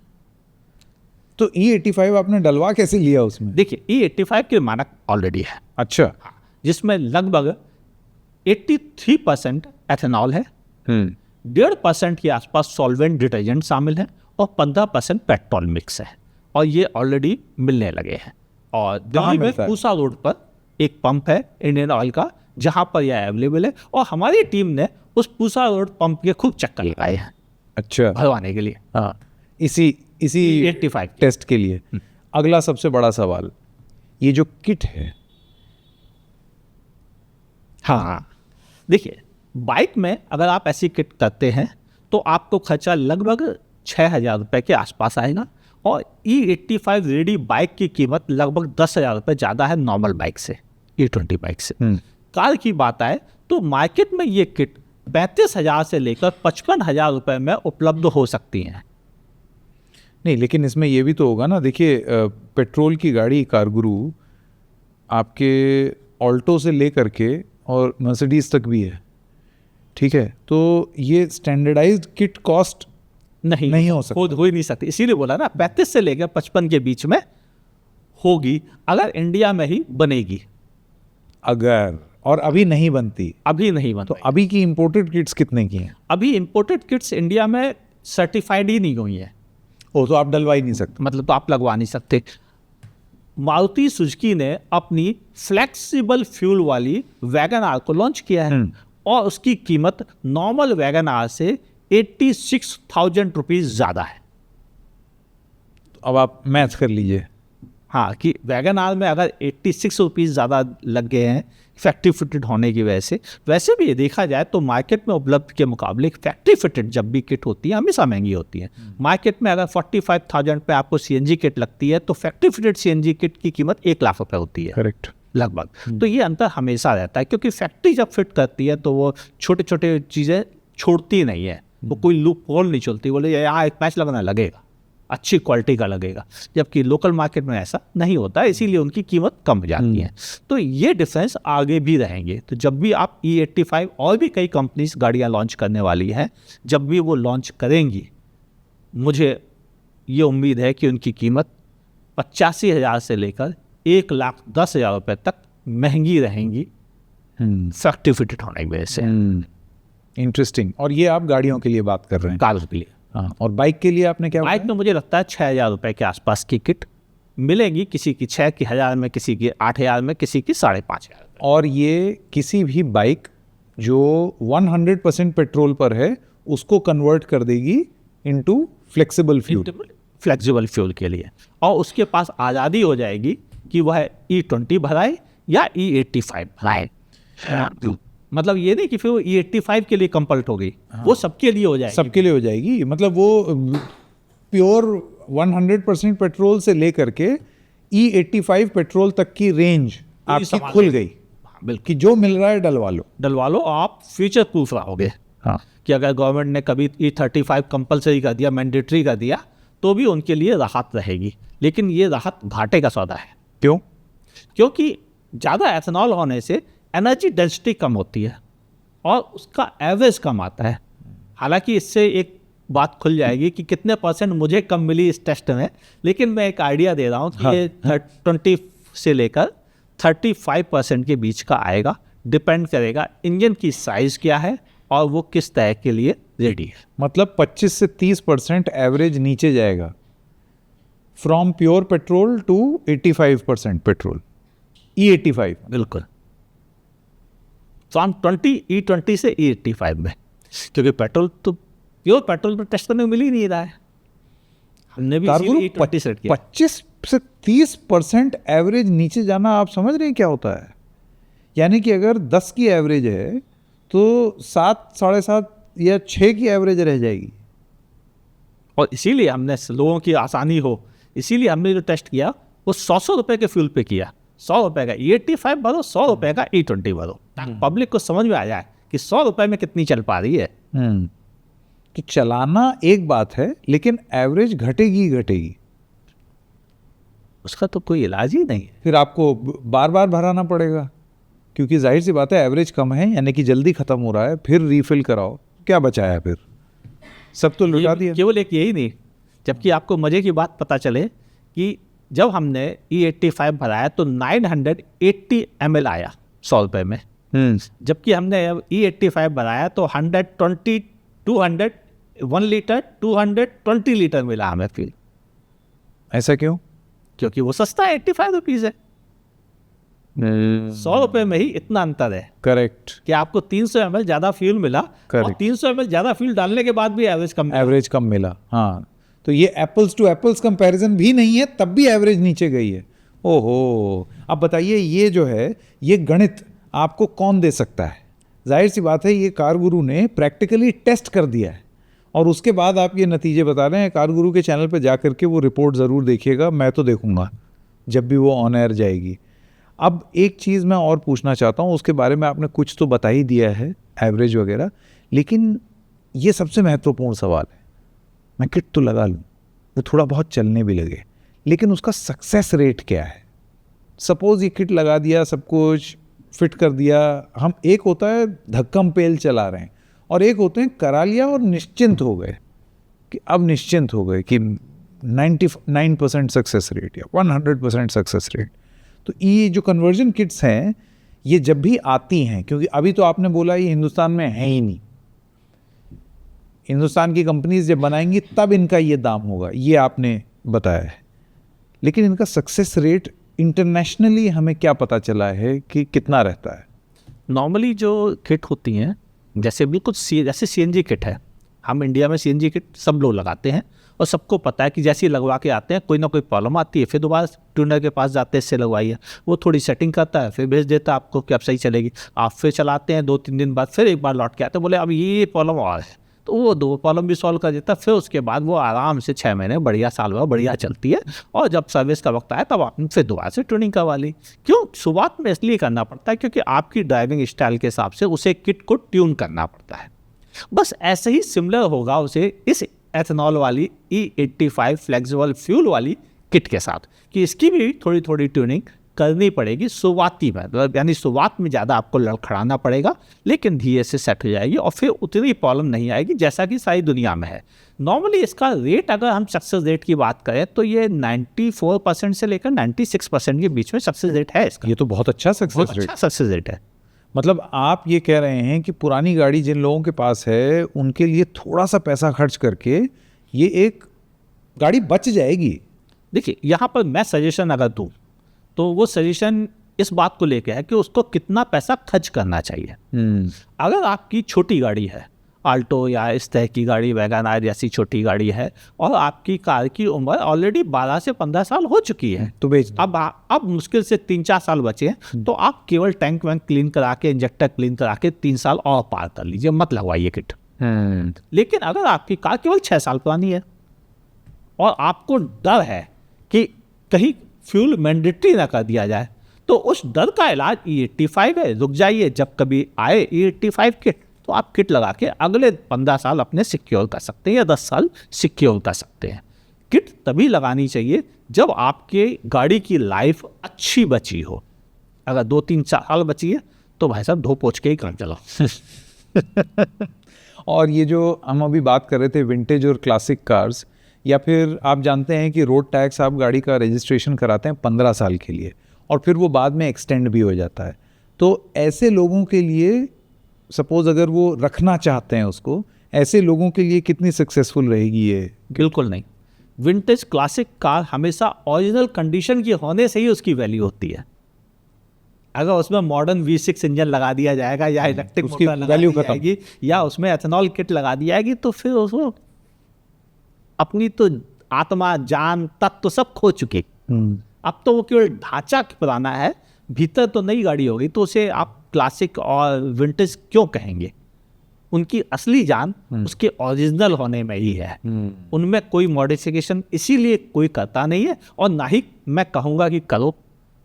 तो E85 आपने डलवा कैसे लिया उसमें? देखिए E85 के मानक ऑलरेडी है, अच्छा, जिसमें लगभग 83% एथेनॉल है, 1.5% के आसपास सॉल्वेंट डिटर्जेंट शामिल है और 15% पेट्रोल मिक्स है, और ये ऑलरेडी मिलने लगे हैं। और दिल्ली में मिलता है? पूसा रोड पर एक पंप है इंडियन ऑयल का, जहां पर यह अवेलेबल है, और हमारी टीम ने उस पूसा रोड पंप के खूब चक्कर लगाए हैं अच्छा, भरवाने के लिए। हाँ, इसी 85 टेस्ट के लिए। अगला सबसे बड़ा सवाल, ये जो किट है, हाँ देखिए, बाइक में अगर आप ऐसी किट करते हैं तो आपको खर्चा लगभग 6,000 रुपये के आसपास आएगा, और E85 रेडी बाइक की कीमत लगभग 10,000 रुपये ज़्यादा है नॉर्मल बाइक से, E20 बाइक से। कार की बात आए तो मार्केट में ये किट 35,000 से लेकर 55,000 रुपये में उपलब्ध हो सकती हैं। नहीं, लेकिन इसमें ये भी तो होगा ना, देखिए पेट्रोल की गाड़ी कारगुरु आपके ऑल्टो से ले करके और मर्सिडीज तक भी है, ठीक है, तो ये स्टैंडर्डाइज्ड किट कॉस्ट नहीं हो सकता। हो ही नहीं सकती, इसीलिए बोला ना 35 से लेकर 55 के बीच में होगी अगर इंडिया में ही बनेगी। अगर, और अभी नहीं बनती, अभी नहीं बन तो रही। अभी की इंपोर्टेड किट्स कितने की हैं? अभी इंपोर्टेड किट्स इंडिया में सर्टिफाइड ही नहीं हुई है, वो तो आप डलवा ही नहीं सकते। मतलब तो आप लगवा नहीं सकते। मारुति सुजुकी ने अपनी फ्लेक्सिबल फ्यूल वाली वैगन आर को लॉन्च किया है, और उसकी कीमत नॉर्मल वैगन आर से 86,000 रुपीज़ ज़्यादा है। अब आप मैथ कर लीजिए। हाँ, कि वैगन आर में अगर 86 रुपीज़ ज़्यादा लग गए हैं फैक्ट्री फिटेड होने की वजह से, वैसे भी ये देखा जाए तो मार्केट में उपलब्ध के मुकाबले फैक्ट्री फिटेड जब भी किट होती है हमेशा महंगी होती है। मार्केट में अगर 45,000 पे आपको CNG किट लगती है तो फैक्ट्री फिटेड CNG किट की कीमत 1 लाख रुपए होती है करेक्ट। लगभग। तो ये अंतर हमेशा रहता है, क्योंकि फैक्ट्री जब फिट करती है तो वो छोटे छोटे चीज़ें छोड़ती नहीं है, वो कोई लूप होल नहीं चलती, बोले यहाँ एक पैच लगना लगेगा, अच्छी क्वालिटी का लगेगा, जबकि लोकल मार्केट में ऐसा नहीं होता है, इसीलिए उनकी कीमत कम हो जाती है। तो ये डिफरेंस आगे भी रहेंगे। तो जब भी आप E85 और भी कई कंपनीज गाड़ियाँ लॉन्च करने वाली हैं, जब भी वो लॉन्च करेंगी, मुझे ये उम्मीद है कि उनकी कीमत 85,000 से लेकर 1,10,000 रुपये तक महंगी रहेंगी फैक्ट्री फिटेड होने की वजह से, इंटरेस्टिंग। और ये आप गाड़ियों के लिए बात कर रहे हैं। कार के लिए। हाँ, और बाइक के लिए आपने क्या बाइक में मुझे लगता है 6,000 रुपये के आसपास की किट मिलेगी, किसी की 6,000 में, किसी की 8,000 में, किसी की 5,500। और ये किसी भी बाइक जो 100% पेट्रोल पर है उसको कन्वर्ट कर देगी into flexible fuel. Flexible fuel के लिए, और उसके पास आज़ादी हो जाएगी कि वह E20 भराए या E85 भराए। मतलब ये नहीं कि फिर वो E85 के लिए कंपल्ट हो गई, वो सबके लिए हो जाएगी। सबके लिए हो जाएगी, मतलब वो प्योर 100% पेट्रोल से लेकर के E85 पेट्रोल तक की रेंज आपकी संभाल खुल लेगी। गई बिल्कुल, कि जो मिल रहा है डलवा लो। डलवा लो, आप फ्यूचर प्रूफ रहोगे। हाँ, कि अगर गवर्नमेंट ने कभी E35 कंपलसरी कर दिया, मैंडेटरी कर दिया, तो भी उनके लिए राहत रहेगी। लेकिन ये राहत घाटे का सौदा है। क्यों? क्योंकि ज़्यादा एथेनॉल होने से एनर्जी डेंसिटी कम होती है और उसका एवरेज कम आता है। हालांकि इससे एक बात खुल जाएगी कि कितने % मुझे कम मिली इस टेस्ट में, लेकिन मैं एक आइडिया दे रहा हूँ कि ये 20 से लेकर 35% के बीच का आएगा। डिपेंड करेगा इंजन की साइज़ क्या है और वो किस तरह के लिए रेडी है। मतलब 25 से 30% एवरेज नीचे जाएगा, from pure petrol to 85% petrol, E85। बिल्कुल, फ्रॉम 20 से E85 में, क्योंकि पेट्रोल तो प्योर पेट्रोल पर टेस्ट करने को मिल ही नहीं रहा है। हमने भी कारगुरु इसीलिए E20 सेट किया। 25 से 30% एवरेज नीचे जाना, आप समझ रहे हैं क्या होता है? यानी कि अगर 10 की एवरेज है तो 7, 7.5 या 6 की एवरेज रह जाएगी। और इसीलिए हमने लोगों की आसानी हो, इसीलिए हमने जो टेस्ट किया वो 100 रुपये के फ्यूल पे किया। 100 रुपये का E85 भरो, 100 रुपये का E20 भरो, ताकि पब्लिक को समझ में आ जाए कि 100 रुपये में कितनी चल पा रही है। तो चलाना एक बात है, लेकिन एवरेज घटेगी ही घटेगी। उसका तो कोई इलाज ही नहीं है। फिर आपको बार बार भराना पड़ेगा, क्योंकि जाहिर सी बात है एवरेज कम है, यानी कि जल्दी ख़त्म हो रहा है, फिर रीफिल कराओ, क्या बचाया फिर? सब तो लुटा दिया। केवल एक यही नहीं, जबकि आपको मज़े की बात पता चले कि जब हमने E85 भराया तो 980 ml आया 100 रुपये में, जबकि हमने E85 बनाया तो 120 200 1 लीटर 220 लीटर मिला हमें फ्यूल, ऐसा क्यों? क्योंकि वो सस्ता है, 85 रुपीज़ है। 100 रुपये में ही इतना अंतर है करेक्ट, कि आपको 300 ml ज़्यादा फ्यूल मिला, और Correct. 300 ml ज़्यादा फ्यूल डालने के बाद भी एवरेज कम मिला। एवरेज कम मिला। हाँ, तो ये एप्पल्स टू एप्पल्स कंपैरिजन भी नहीं है, तब भी एवरेज नीचे गई है। ओहो, अब बताइए ये जो है ये गणित आपको कौन दे सकता है? जाहिर सी बात है ये कारगुरु ने प्रैक्टिकली टेस्ट कर दिया है और उसके बाद आप ये नतीजे बता रहे हैं। कारगुरु के चैनल पर जा करके वो रिपोर्ट ज़रूर देखिएगा, मैं तो देखूंगा जब भी वो ऑन एयर जाएगी। अब एक चीज़ मैं और पूछना चाहता हूँ, उसके बारे में आपने कुछ तो बता ही दिया है एवरेज वगैरह, लेकिन ये सबसे महत्वपूर्ण सवाल है। मैं किट तो लगा लूँ, वो थोड़ा बहुत चलने भी लगे, लेकिन उसका सक्सेस रेट क्या है? सपोज़ ये किट लगा दिया, सब कुछ फिट कर दिया, हम एक होता है धक्कम पेल चला रहे हैं और एक होते हैं करा लिया और निश्चिंत हो गए कि अब निश्चिंत हो गए कि 99% सक्सेस रेट या 100% सक्सेस रेट। तो ये जो कन्वर्जन किट्स हैं ये जब भी आती हैं, क्योंकि अभी तो आपने बोला ये हिंदुस्तान में है ही नहीं, हिंदुस्तान की कंपनीज जब बनाएंगी तब इनका ये दाम होगा, ये आपने बताया है, लेकिन इनका सक्सेस रेट इंटरनेशनली हमें क्या पता चला है कि कितना रहता है? नॉर्मली जो किट होती हैं, जैसे बिल्कुल जैसे CNG किट है, हम इंडिया में CNG किट सब लोग लगाते हैं और सबको पता है कि जैसे ही लगवा के आते हैं कोई ना कोई प्रॉब्लम आती है, फिर दोबारा ट्यूनर के पास जाते हैं, इससे लगवाइए, वो थोड़ी सेटिंग करता है, फिर भेज देता है आपको कि अब सही चलेगी। आप फिर चलाते हैं 2-3 दिन बाद, फिर एक बार लौट के आते हैं, बोले अब ये प्रॉब्लम और है, तो वो 2 प्रॉब्लम भी सॉल्व कर देता है। फिर उसके बाद वो आराम से 6 महीने बढ़िया, साल भर बढ़िया चलती है, और जब सर्विस का वक्त आए तब आपने फिर दोबारा से ट्यूनिंग करवा ली। क्यों? शुरुआत में इसलिए करना पड़ता है क्योंकि आपकी ड्राइविंग स्टाइल के हिसाब से उसे किट को ट्यून करना पड़ता है। बस ऐसे ही सिमिलर होगा उसे इस एथेनॉल वाली E85 फ्लेक्सिबल फ्यूल वाली किट के साथ, कि इसकी भी थोड़ी थोड़ी ट्यूनिंग करनी पड़ेगी शुरुआती में, मतलब यानी शुरुआत में ज़्यादा आपको लड़खड़ाना पड़ेगा, लेकिन धीरे से सेट हो जाएगी और फिर उतनी प्रॉब्लम नहीं आएगी जैसा कि सारी दुनिया में है। नॉर्मली इसका रेट अगर हम सक्सेस रेट की बात करें तो ये 94% से लेकर 96% के बीच में सक्सेस रेट है इसका। ये तो बहुत अच्छा सक्सेस रेट। अच्छा सक्सेस रेट है। मतलब आप ये कह रहे हैं कि पुरानी गाड़ी जिन लोगों के पास है उनके लिए थोड़ा सा पैसा खर्च करके ये एक गाड़ी बच जाएगी। देखिए यहाँ पर मैं सजेशन अगर दूँ तो वो सजेशन इस बात को लेके है कि उसको कितना पैसा खर्च करना चाहिए। अगर आपकी छोटी गाड़ी है, आल्टो या इस तरह की गाड़ी, वैगन आर जैसी छोटी गाड़ी है, और आपकी कार की उम्र ऑलरेडी 12 से 15 साल हो चुकी है, तो बेच दो। अब मुश्किल से 3-4 साल बचे हैं, तो आप केवल टैंक वैंक क्लीन करा के, इंजेक्टर क्लीन करा के 3 साल और पार कर लीजिए, मत लगवाइए किट। लेकिन अगर आपकी कार केवल 6 साल पुरानी है और आपको डर है कि कहीं फ्यूल मैंडेटरी ना कर दिया जाए, तो उस डर का इलाज E85 है। रुक जाइए, जब कभी आए E85 किट तो आप किट लगा के अगले 15 साल अपने सिक्योर कर सकते हैं या 10 साल सिक्योर कर सकते हैं। किट तभी लगानी चाहिए जब आपके गाड़ी की लाइफ अच्छी बची हो। अगर 2-3 साल बची है तो भाई साहब धो पोछ के ही काम चलाओ। और ये जो हम अभी बात कर रहे थे विंटेज और क्लासिक कार्स, या फिर आप जानते हैं कि रोड टैक्स आप गाड़ी का रजिस्ट्रेशन कराते हैं 15 साल के लिए और फिर वो बाद में एक्सटेंड भी हो जाता है, तो ऐसे लोगों के लिए सपोज अगर वो रखना चाहते हैं उसको, ऐसे लोगों के लिए कितनी सक्सेसफुल रहेगी ये? बिल्कुल नहीं। विंटेज क्लासिक कार हमेशा ओरिजिनल कंडीशन की होने से ही उसकी वैल्यू होती है। अगर उसमें मॉडर्न V6 इंजन लगा दिया जाएगा या इलेक्ट्रिक उसकी मोटर लगा वैल्यू दी खत्म। जाएगी या उसमें एथेनॉल किट लगा दी जाएगी, तो फिर उसको अपनी तो आत्मा, जान, तत्व तो सब खो चुके। अब तो वो केवल ढांचा पुराना है, भीतर तो नई गाड़ी होगी, तो उसे आप क्लासिक और विंटेज क्यों कहेंगे? उनकी असली जान उसके ओरिजिनल होने में ही है। उनमें कोई मॉडिफिकेशन इसीलिए कोई करता नहीं है, और ना ही मैं कहूँगा कि करो।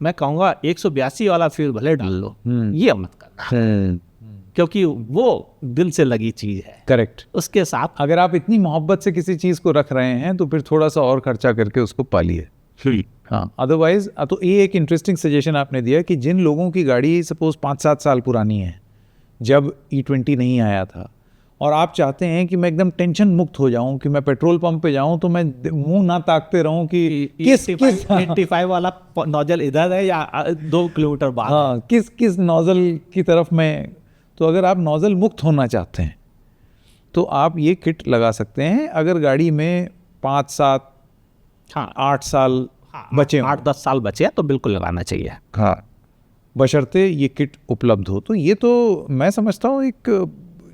मैं कहूँगा 182 वाला फ्यूल भले डाल लो, ये मत करना, क्योंकि वो दिल से लगी चीज़ है। करेक्ट। उसके साथ अगर आप इतनी मोहब्बत से किसी चीज़ को रख रहे हैं तो फिर थोड़ा सा और खर्चा करके उसको पालिए। हाँ, अदरवाइज तो ये एक इंटरेस्टिंग सजेशन आपने दिया कि जिन लोगों की गाड़ी सपोज 5-7 साल पुरानी है, जब E20 नहीं आया था, और आप चाहते हैं कि मैं एकदम टेंशन मुक्त हो जाऊं, कि मैं पेट्रोल पंप पे जाऊं तो मैं मुंह ना ताकते रहूं कि किस 85 वाला नोजल इधर है या 2 किलोमीटर बाद है। हाँ किस नोजल की तरफ मैं, तो अगर आप नोजल मुक्त होना चाहते हैं तो आप ये किट लगा सकते हैं। अगर गाड़ी में 5, 7, हाँ 8 साल बचे हों, 8-10 साल बचे हैं तो बिल्कुल लगाना चाहिए। हाँ, बशर्ते ये किट उपलब्ध हो। तो ये तो मैं समझता हूँ एक,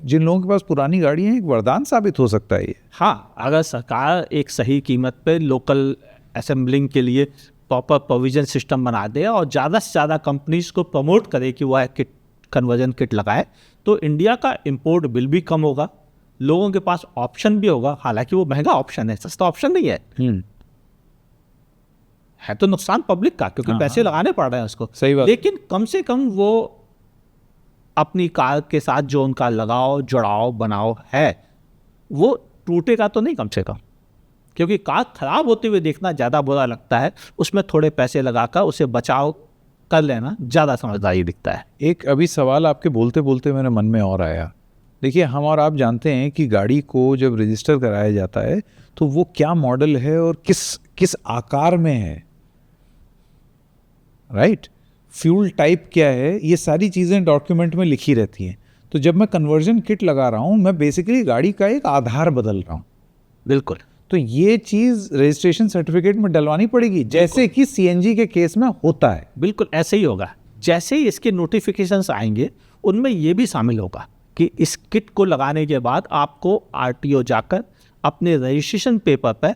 जिन लोगों के पास पुरानी गाड़ी है, एक वरदान साबित हो सकता है ये। हाँ, अगर सरकार एक सही कीमत पे लोकल असेंबलिंग के लिए प्रॉपर प्रोविजन सिस्टम बना दे और ज़्यादा से ज़्यादा कंपनीज को प्रमोट करे कि वह किट कन्वर्जन किट लगाए, तो इंडिया का इंपोर्ट बिल भी कम होगा, लोगों के पास ऑप्शन भी होगा। हालांकि वो महंगा ऑप्शन है, सस्ता ऑप्शन नहीं है तो नुकसान पब्लिक का, क्योंकि पैसे लगाने पड़ रहे हैं उसको। सही बात। लेकिन कम से कम वो अपनी कार के साथ जो उनका लगाव जुड़ाव बनाव है वो टूटेगा तो नहीं कम से कम, क्योंकि कार खराब होते हुए देखना ज़्यादा बुरा लगता है। उसमें थोड़े पैसे लगाकर उसे बचाव कर लेना ज़्यादा समझदारी दिखता है। एक अभी सवाल आपके बोलते बोलते मेरे मन में और आया। देखिए, हम और आप जानते हैं कि गाड़ी को जब रजिस्टर कराया जाता है तो वो क्या मॉडल है और किस आकार में है, राइट, फ्यूल टाइप क्या है, ये सारी चीज़ें डॉक्यूमेंट में लिखी रहती हैं। तो जब मैं कन्वर्जन किट लगा रहा हूँ, मैं बेसिकली गाड़ी का एक आधार बदल रहा हूँ। बिल्कुल। तो ये चीज़ रजिस्ट्रेशन सर्टिफिकेट में डलवानी पड़ेगी, जैसे कि सीएनजी के केस में होता है। बिल्कुल ऐसे ही होगा। जैसे ही इसके नोटिफिकेशंस आएंगे उनमें ये भी शामिल होगा कि इस किट को लगाने के बाद आपको आरटीओ जाकर अपने रजिस्ट्रेशन पेपर पर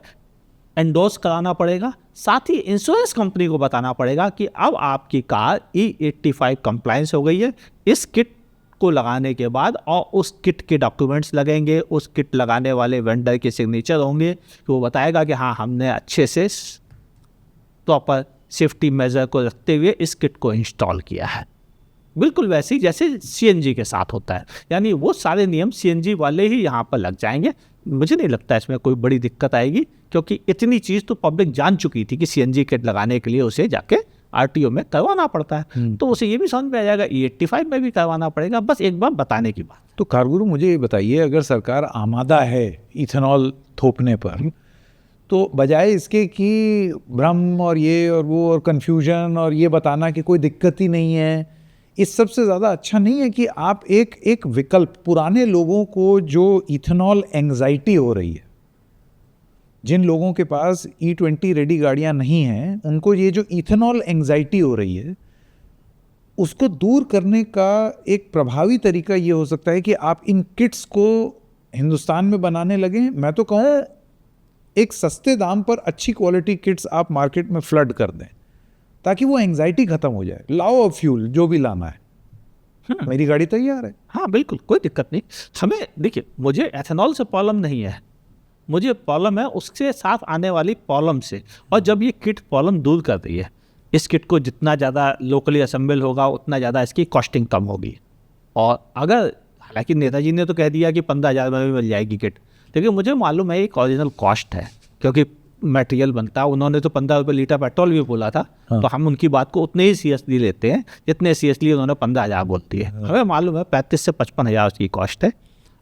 एंडोर्स कराना पड़ेगा। साथ ही इंश्योरेंस कंपनी को बताना पड़ेगा कि अब आपकी कार E85 कंप्लायंस हो गई है इस किट को लगाने के बाद, और उस किट के डॉक्यूमेंट्स लगेंगे, उस किट लगाने वाले वेंडर के सिग्नेचर होंगे, तो वो बताएगा कि हाँ, हमने अच्छे से प्रॉपर सेफ्टी मेजर को रखते हुए इस किट को इंस्टॉल किया है। बिल्कुल वैसे ही जैसे सीएनजी के साथ होता है, यानी वो सारे नियम सीएनजी वाले ही यहाँ पर लग जाएंगे। मुझे नहीं लगता इसमें कोई बड़ी दिक्कत आएगी, क्योंकि इतनी चीज़ तो पब्लिक जान चुकी थी कि सीएनजी किट लगाने के लिए उसे जाके आरटीओ में करवाना पड़ता है। तो उसे ये भी समझ में आ जाएगा E85 में भी करवाना पड़ेगा, बस एक बार बताने की बात। तो कारगुरु, मुझे ये बताइए, अगर सरकार आमादा है इथेनॉल थोपने पर, तो बजाय इसके कि भ्रम और ये और वो और कन्फ्यूजन और ये बताना कि कोई दिक्कत ही नहीं है, इस सबसे ज़्यादा अच्छा नहीं है कि आप एक विकल्प पुराने लोगों को, जो इथेनॉल एंग्जाइटी हो रही है, जिन लोगों के पास E20 रेडी गाड़ियां नहीं हैं, उनको ये जो इथेनॉल एंग्जाइटी हो रही है, उसको दूर करने का एक प्रभावी तरीका ये हो सकता है कि आप इन किट्स को हिंदुस्तान में बनाने लगें। मैं तो कहूँ एक सस्ते दाम पर अच्छी क्वालिटी किट्स आप मार्केट में फ्लड कर दें, ताकि वो एंग्जाइटी खत्म हो जाए। लाओ फ्यूल जो भी लाना है, मेरी गाड़ी तैयार है। हाँ बिल्कुल, कोई दिक्कत नहीं। हमें देखिए, मुझे एथेनॉल से प्रॉब्लम नहीं है, मुझे प्रॉब्लम है उसके साथ आने वाली प्रॉब्लम से। और जब ये किट प्रॉब्लम दूर कर रही है, इस किट को जितना ज़्यादा लोकली असेंबल होगा उतना ज़्यादा इसकी कॉस्टिंग कम होगी। और अगर, हालांकि नेताजी ने तो कह दिया कि 15,000 में भी मिल जाएगी किट, लेकिन मुझे मालूम है एक ओरिजिनल कॉस्ट है, क्योंकि मटेरियल बनता है। उन्होंने तो 15 रुपये लीटर पेट्रोल भी बोला था। हाँ। तो हम उनकी बात को उतने ही सीरियसली लेते हैं जितने सीरियसली उन्होंने 15,000 बोलती है। हाँ। हमें मालूम है 35 से 55,000 उसकी कॉस्ट है।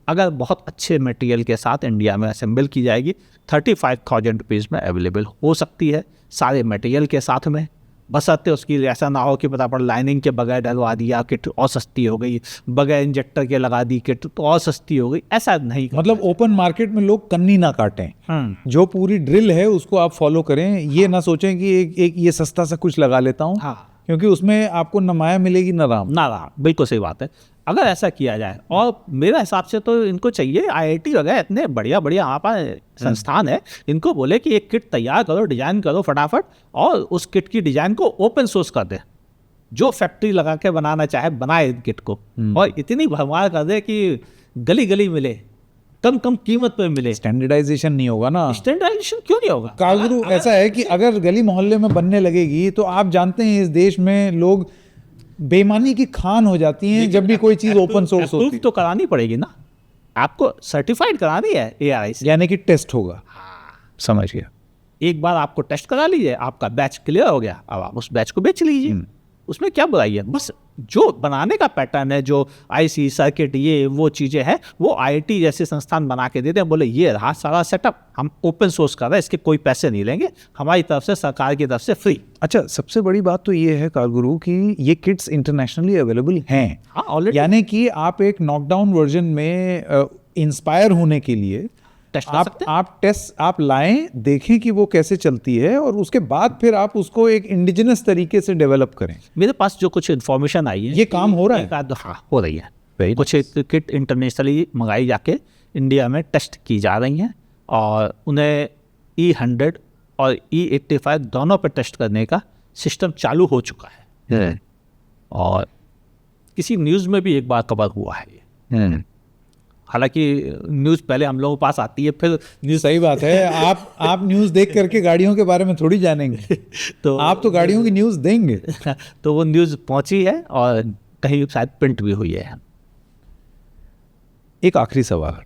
अगर बहुत अच्छे मटेरियल के साथ इंडिया में असेंबल की जाएगी, 35,000 रुपीज़ में अवेलेबल हो सकती है सारे मटेरियल के साथ में। बशर्ते उसकी ऐसा ना हो कि पता पड़ लाइनिंग के बगैर डलवा दिया किट और सस्ती हो गई, बगैर इंजेक्टर के लगा दी किट तो और सस्ती हो गई, ऐसा नहीं। मतलब ओपन मार्केट में लोग कन्नी ना काटें, जो पूरी ड्रिल है उसको आप फॉलो करें। ये ना सोचें कि एक ये सस्ता सा कुछ लगा लेता हूँ। हाँ। क्योंकि उसमें आपको न माया मिलेगी न राम। बिल्कुल सही बात है। अगर ऐसा किया जाए, और मेरे हिसाब से तो इनको चाहिए, IIT वगैरह इतने बढ़िया यहाँ पर संस्थान है, इनको बोले कि एक किट तैयार करो, डिजाइन करो फटाफट, और उस किट की डिजाइन को ओपन सोर्स कर दे। जो फैक्ट्री लगा के बनाना चाहे बनाए किट को, और इतनी भरमार कर दे कि गली गली मिले, कम कम कीमत पे मिले। स्टैंडर्डाइजेशन नहीं होगा ना। स्टैंडर्डाइजेशन क्यों नहीं होगा? कारगुरु, ऐसा है कि अगर गली मोहल्ले में बनने लगेगी तो आप जानते हैं इस देश में लोग बेईमानी की खान हो जाती हैं जब भी कोई चीज ओपन सोर्स होती है। तो करानी पड़ेगी ना, आपको सर्टिफाइड करानी है ARI से, यानी कि टेस्ट होगा। समझ गया। एक बार आपको टेस्ट करा लीजिए, आपका बैच क्लियर हो गया, अब आप उस बैच को बेच लीजिए, उसमें क्या बुराई है। बस जो बनाने का पैटर्न है, जो आईसी सर्किट ये वो चीज़ें हैं, वो आईआईटी जैसे संस्थान बना के देते हैं। बोले ये रहा सारा सेटअप, हम ओपन सोर्स कर रहे हैं, इसके कोई पैसे नहीं लेंगे, हमारी तरफ से, सरकार की तरफ से फ्री। अच्छा, सबसे बड़ी बात तो ये है कारगुरु कि ये किट्स इंटरनेशनली अवेलेबल हैं। हाँ, ऑलरेडी यानी कि आप एक नॉकडाउन वर्जन में इंस्पायर होने के लिए टेस्ट कर सकते हैं। आप लाएं, देखें कि वो कैसे चलती है, और उसके बाद फिर आप उसको एक इंडिजिनस तरीके से डेवलप करें। मेरे पास जो कुछ इन्फॉर्मेशन आई है, ये काम हो रहा है? हाँ, हो रही है। कुछ किट इंटरनेशनली मंगाई जाके इंडिया में टेस्ट की जा रही हैं, और उन्हें E100 और E85 दोनों पे टेस्ट करने का सिस्टम चालू हो चुका है। और किसी न्यूज़ में भी एक बार कवर हुआ है ये। हालांकि न्यूज़ पहले हम लोगों के पास आती है, फिर न्यूज़। सही बात है। आप न्यूज़ देख करके गाड़ियों के बारे में थोड़ी जानेंगे। तो आप तो गाड़ियों की न्यूज़ देंगे। तो वो न्यूज़ पहुंची है और कहीं शायद प्रिंट भी हुई है। एक आखिरी सवाल,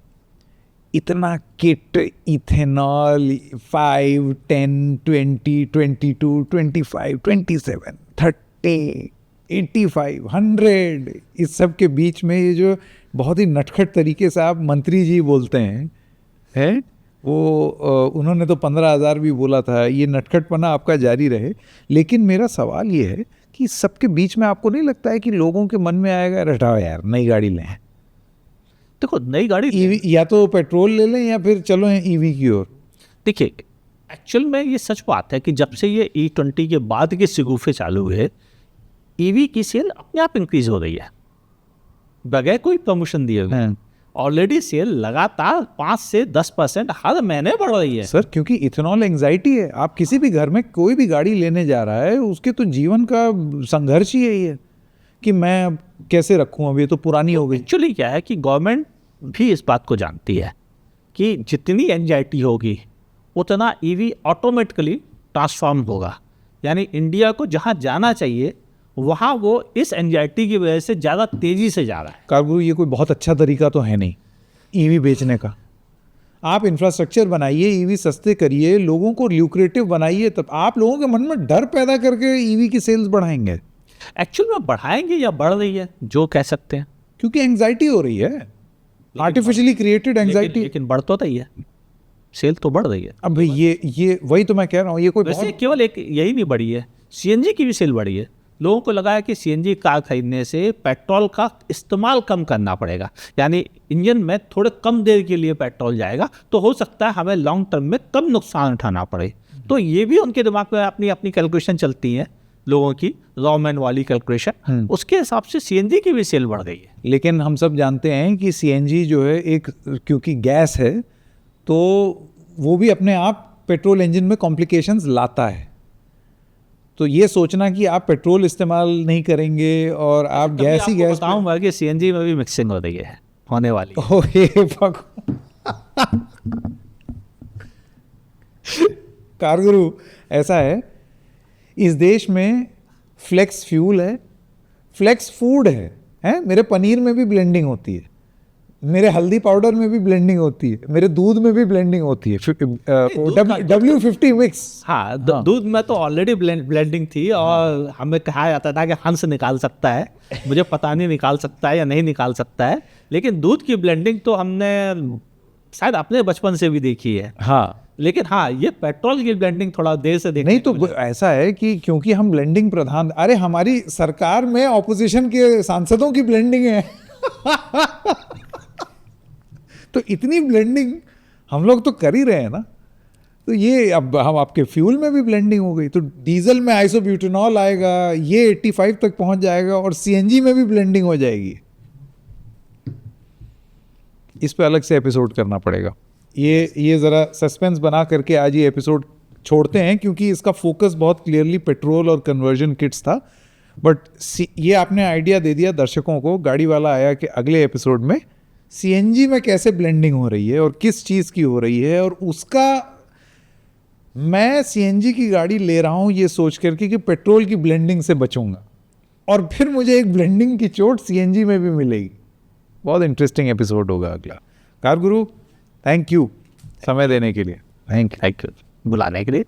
इतना किट, इथेनॉल 5, 10, 20, 22, 25, 27, 30, 85, 100, इस सब के बीच में ये जो बहुत ही नटखट तरीके से आप मंत्री जी बोलते हैं वो उन्होंने तो 15,000 भी बोला था। ये नटखटपना आपका जारी रहे। लेकिन मेरा सवाल ये है कि सबके बीच में आपको नहीं लगता है कि लोगों के मन में आएगा, रटाओ यार नई गाड़ी लें? देखो, नई गाड़ी ईवी, या तो पेट्रोल ले लें या फिर चलो ईवी की ओर। देखिए, एक्चुअल में ये सच बात है कि जब से ये E20 के बाद के शगुफे चालू हुए, ईवी की सेल अपने आप इंक्रीज हो रही है बगैर कोई प्रमोशन दिए हुए। ऑलरेडी सेल लगातार 5 से 10% हर महीने बढ़ रही है। सर, क्योंकि इथेनॉल एंजाइटी है। आप किसी भी घर में कोई भी गाड़ी लेने जा रहा है, उसके तो जीवन का संघर्ष ही यही है कि मैं अब कैसे रखूं, अब ये तो पुरानी हो गई। एक्चुअली क्या है कि गवर्नमेंट भी इस बात को जानती है कि जितनी एंजाइटी होगी उतना ईवी ऑटोमेटिकली ट्रांसफॉर्म होगा। यानी इंडिया को जहां जाना चाहिए वहाँ वो इस एंजाइटी की वजह से ज़्यादा तेज़ी से जा रहा है। कारगुरु, ये कोई बहुत अच्छा तरीका तो है नहीं ईवी बेचने का। आप इंफ्रास्ट्रक्चर बनाइए, ईवी सस्ते करिए, लोगों को ल्यूक्रेटिव बनाइए, तब आप लोगों के मन में डर पैदा करके ईवी की सेल्स बढ़ाएंगे। एक्चुअल में बढ़ाएंगे या बढ़ रही है जो कह सकते हैं, क्योंकि एंजाइटी हो रही है, आर्टिफिशियली क्रिएटेड एंजाइटी। लेकिन बढ़ तो रही है, सेल तो बढ़ रही है। अब भाई ये वही तो मैं कह रहा हूँ, ये कोई वैसे केवल एक यही नहीं बढ़ी है, सीएनजी की भी सेल बढ़ी है। लोगों को लगा है कि सीएनजी कार खरीदने से पेट्रोल का इस्तेमाल कम करना पड़ेगा, यानी इंजन में थोड़े कम देर के लिए पेट्रोल जाएगा, तो हो सकता है हमें लॉन्ग टर्म में कम नुकसान उठाना पड़े। तो ये भी उनके दिमाग में अपनी अपनी कैलकुलेशन चलती है, लोगों की रॉमैन वाली कैलकुलेशन, उसके हिसाब से सीएनजी की भी सेल बढ़ गई है। लेकिन हम सब जानते हैं कि सीएनजी जो है एक, क्योंकि गैस है तो वो भी अपने आप पेट्रोल इंजन में कॉम्प्लिकेशंस लाता है। तो ये सोचना कि आप पेट्रोल इस्तेमाल नहीं करेंगे और आप गैस ही गैस बताऊंगा कि सीएनजी में भी मिक्सिंग हो रही है, होने वाली है। ओहे भगवान। कारगुरु, ऐसा है, इस देश में फ्लेक्स फ्यूल है, फ्लेक्स फूड है? मेरे पनीर में भी ब्लेंडिंग होती है, मेरे हल्दी पाउडर में भी ब्लेंडिंग होती है, मेरे दूध में भी ब्लेंडिंग होती है, W50 मिक्स। हाँ, दूध में तो ऑलरेडी ब्लेंडिंग थी, और हमें कहा जाता था कि हंस निकाल सकता है, मुझे पता नहीं निकाल सकता है या नहीं निकाल सकता है, लेकिन दूध की ब्लेंडिंग तो हमने शायद अपने बचपन से भी देखी है। हाँ, लेकिन हाँ, ये पेट्रोल की ब्लेंडिंग थोड़ा देर से देखने नहीं तो ऐसा है कि क्योंकि हम ब्लेंडिंग प्रधान, अरे हमारी सरकार में ऑपोजिशन के सांसदों की ब्लेंडिंग है। तो इतनी ब्लेंडिंग हम लोग तो कर ही रहे हैं ना। तो ये अब हम आपके फ्यूल में भी ब्लेंडिंग हो गई, तो डीजल में आइसोब्यूटेनॉल आएगा, ये 85 तक पहुंच जाएगा, और सीएनजी में भी ब्लेंडिंग हो जाएगी। इस पे अलग से एपिसोड करना पड़ेगा। ये ज़रा सस्पेंस बना करके आज ये एपिसोड छोड़ते हैं, क्योंकि इसका फोकस बहुत क्लियरली पेट्रोल और कन्वर्जन किट्स था। बट ये आपने आइडिया दे दिया दर्शकों को, गाड़ी वाला आया कि अगले एपिसोड में सीएनजी में कैसे ब्लेंडिंग हो रही है और किस चीज़ की हो रही है, और उसका मैं सीएनजी की गाड़ी ले रहा हूँ ये सोच करके कि पेट्रोल की ब्लेंडिंग से बचूंगा, और फिर मुझे एक ब्लेंडिंग की चोट सीएनजी में भी मिलेगी। बहुत इंटरेस्टिंग एपिसोड होगा अगला। कारगुरु, थैंक यू समय देने के लिए। थैंक यू बुलाने के लिए।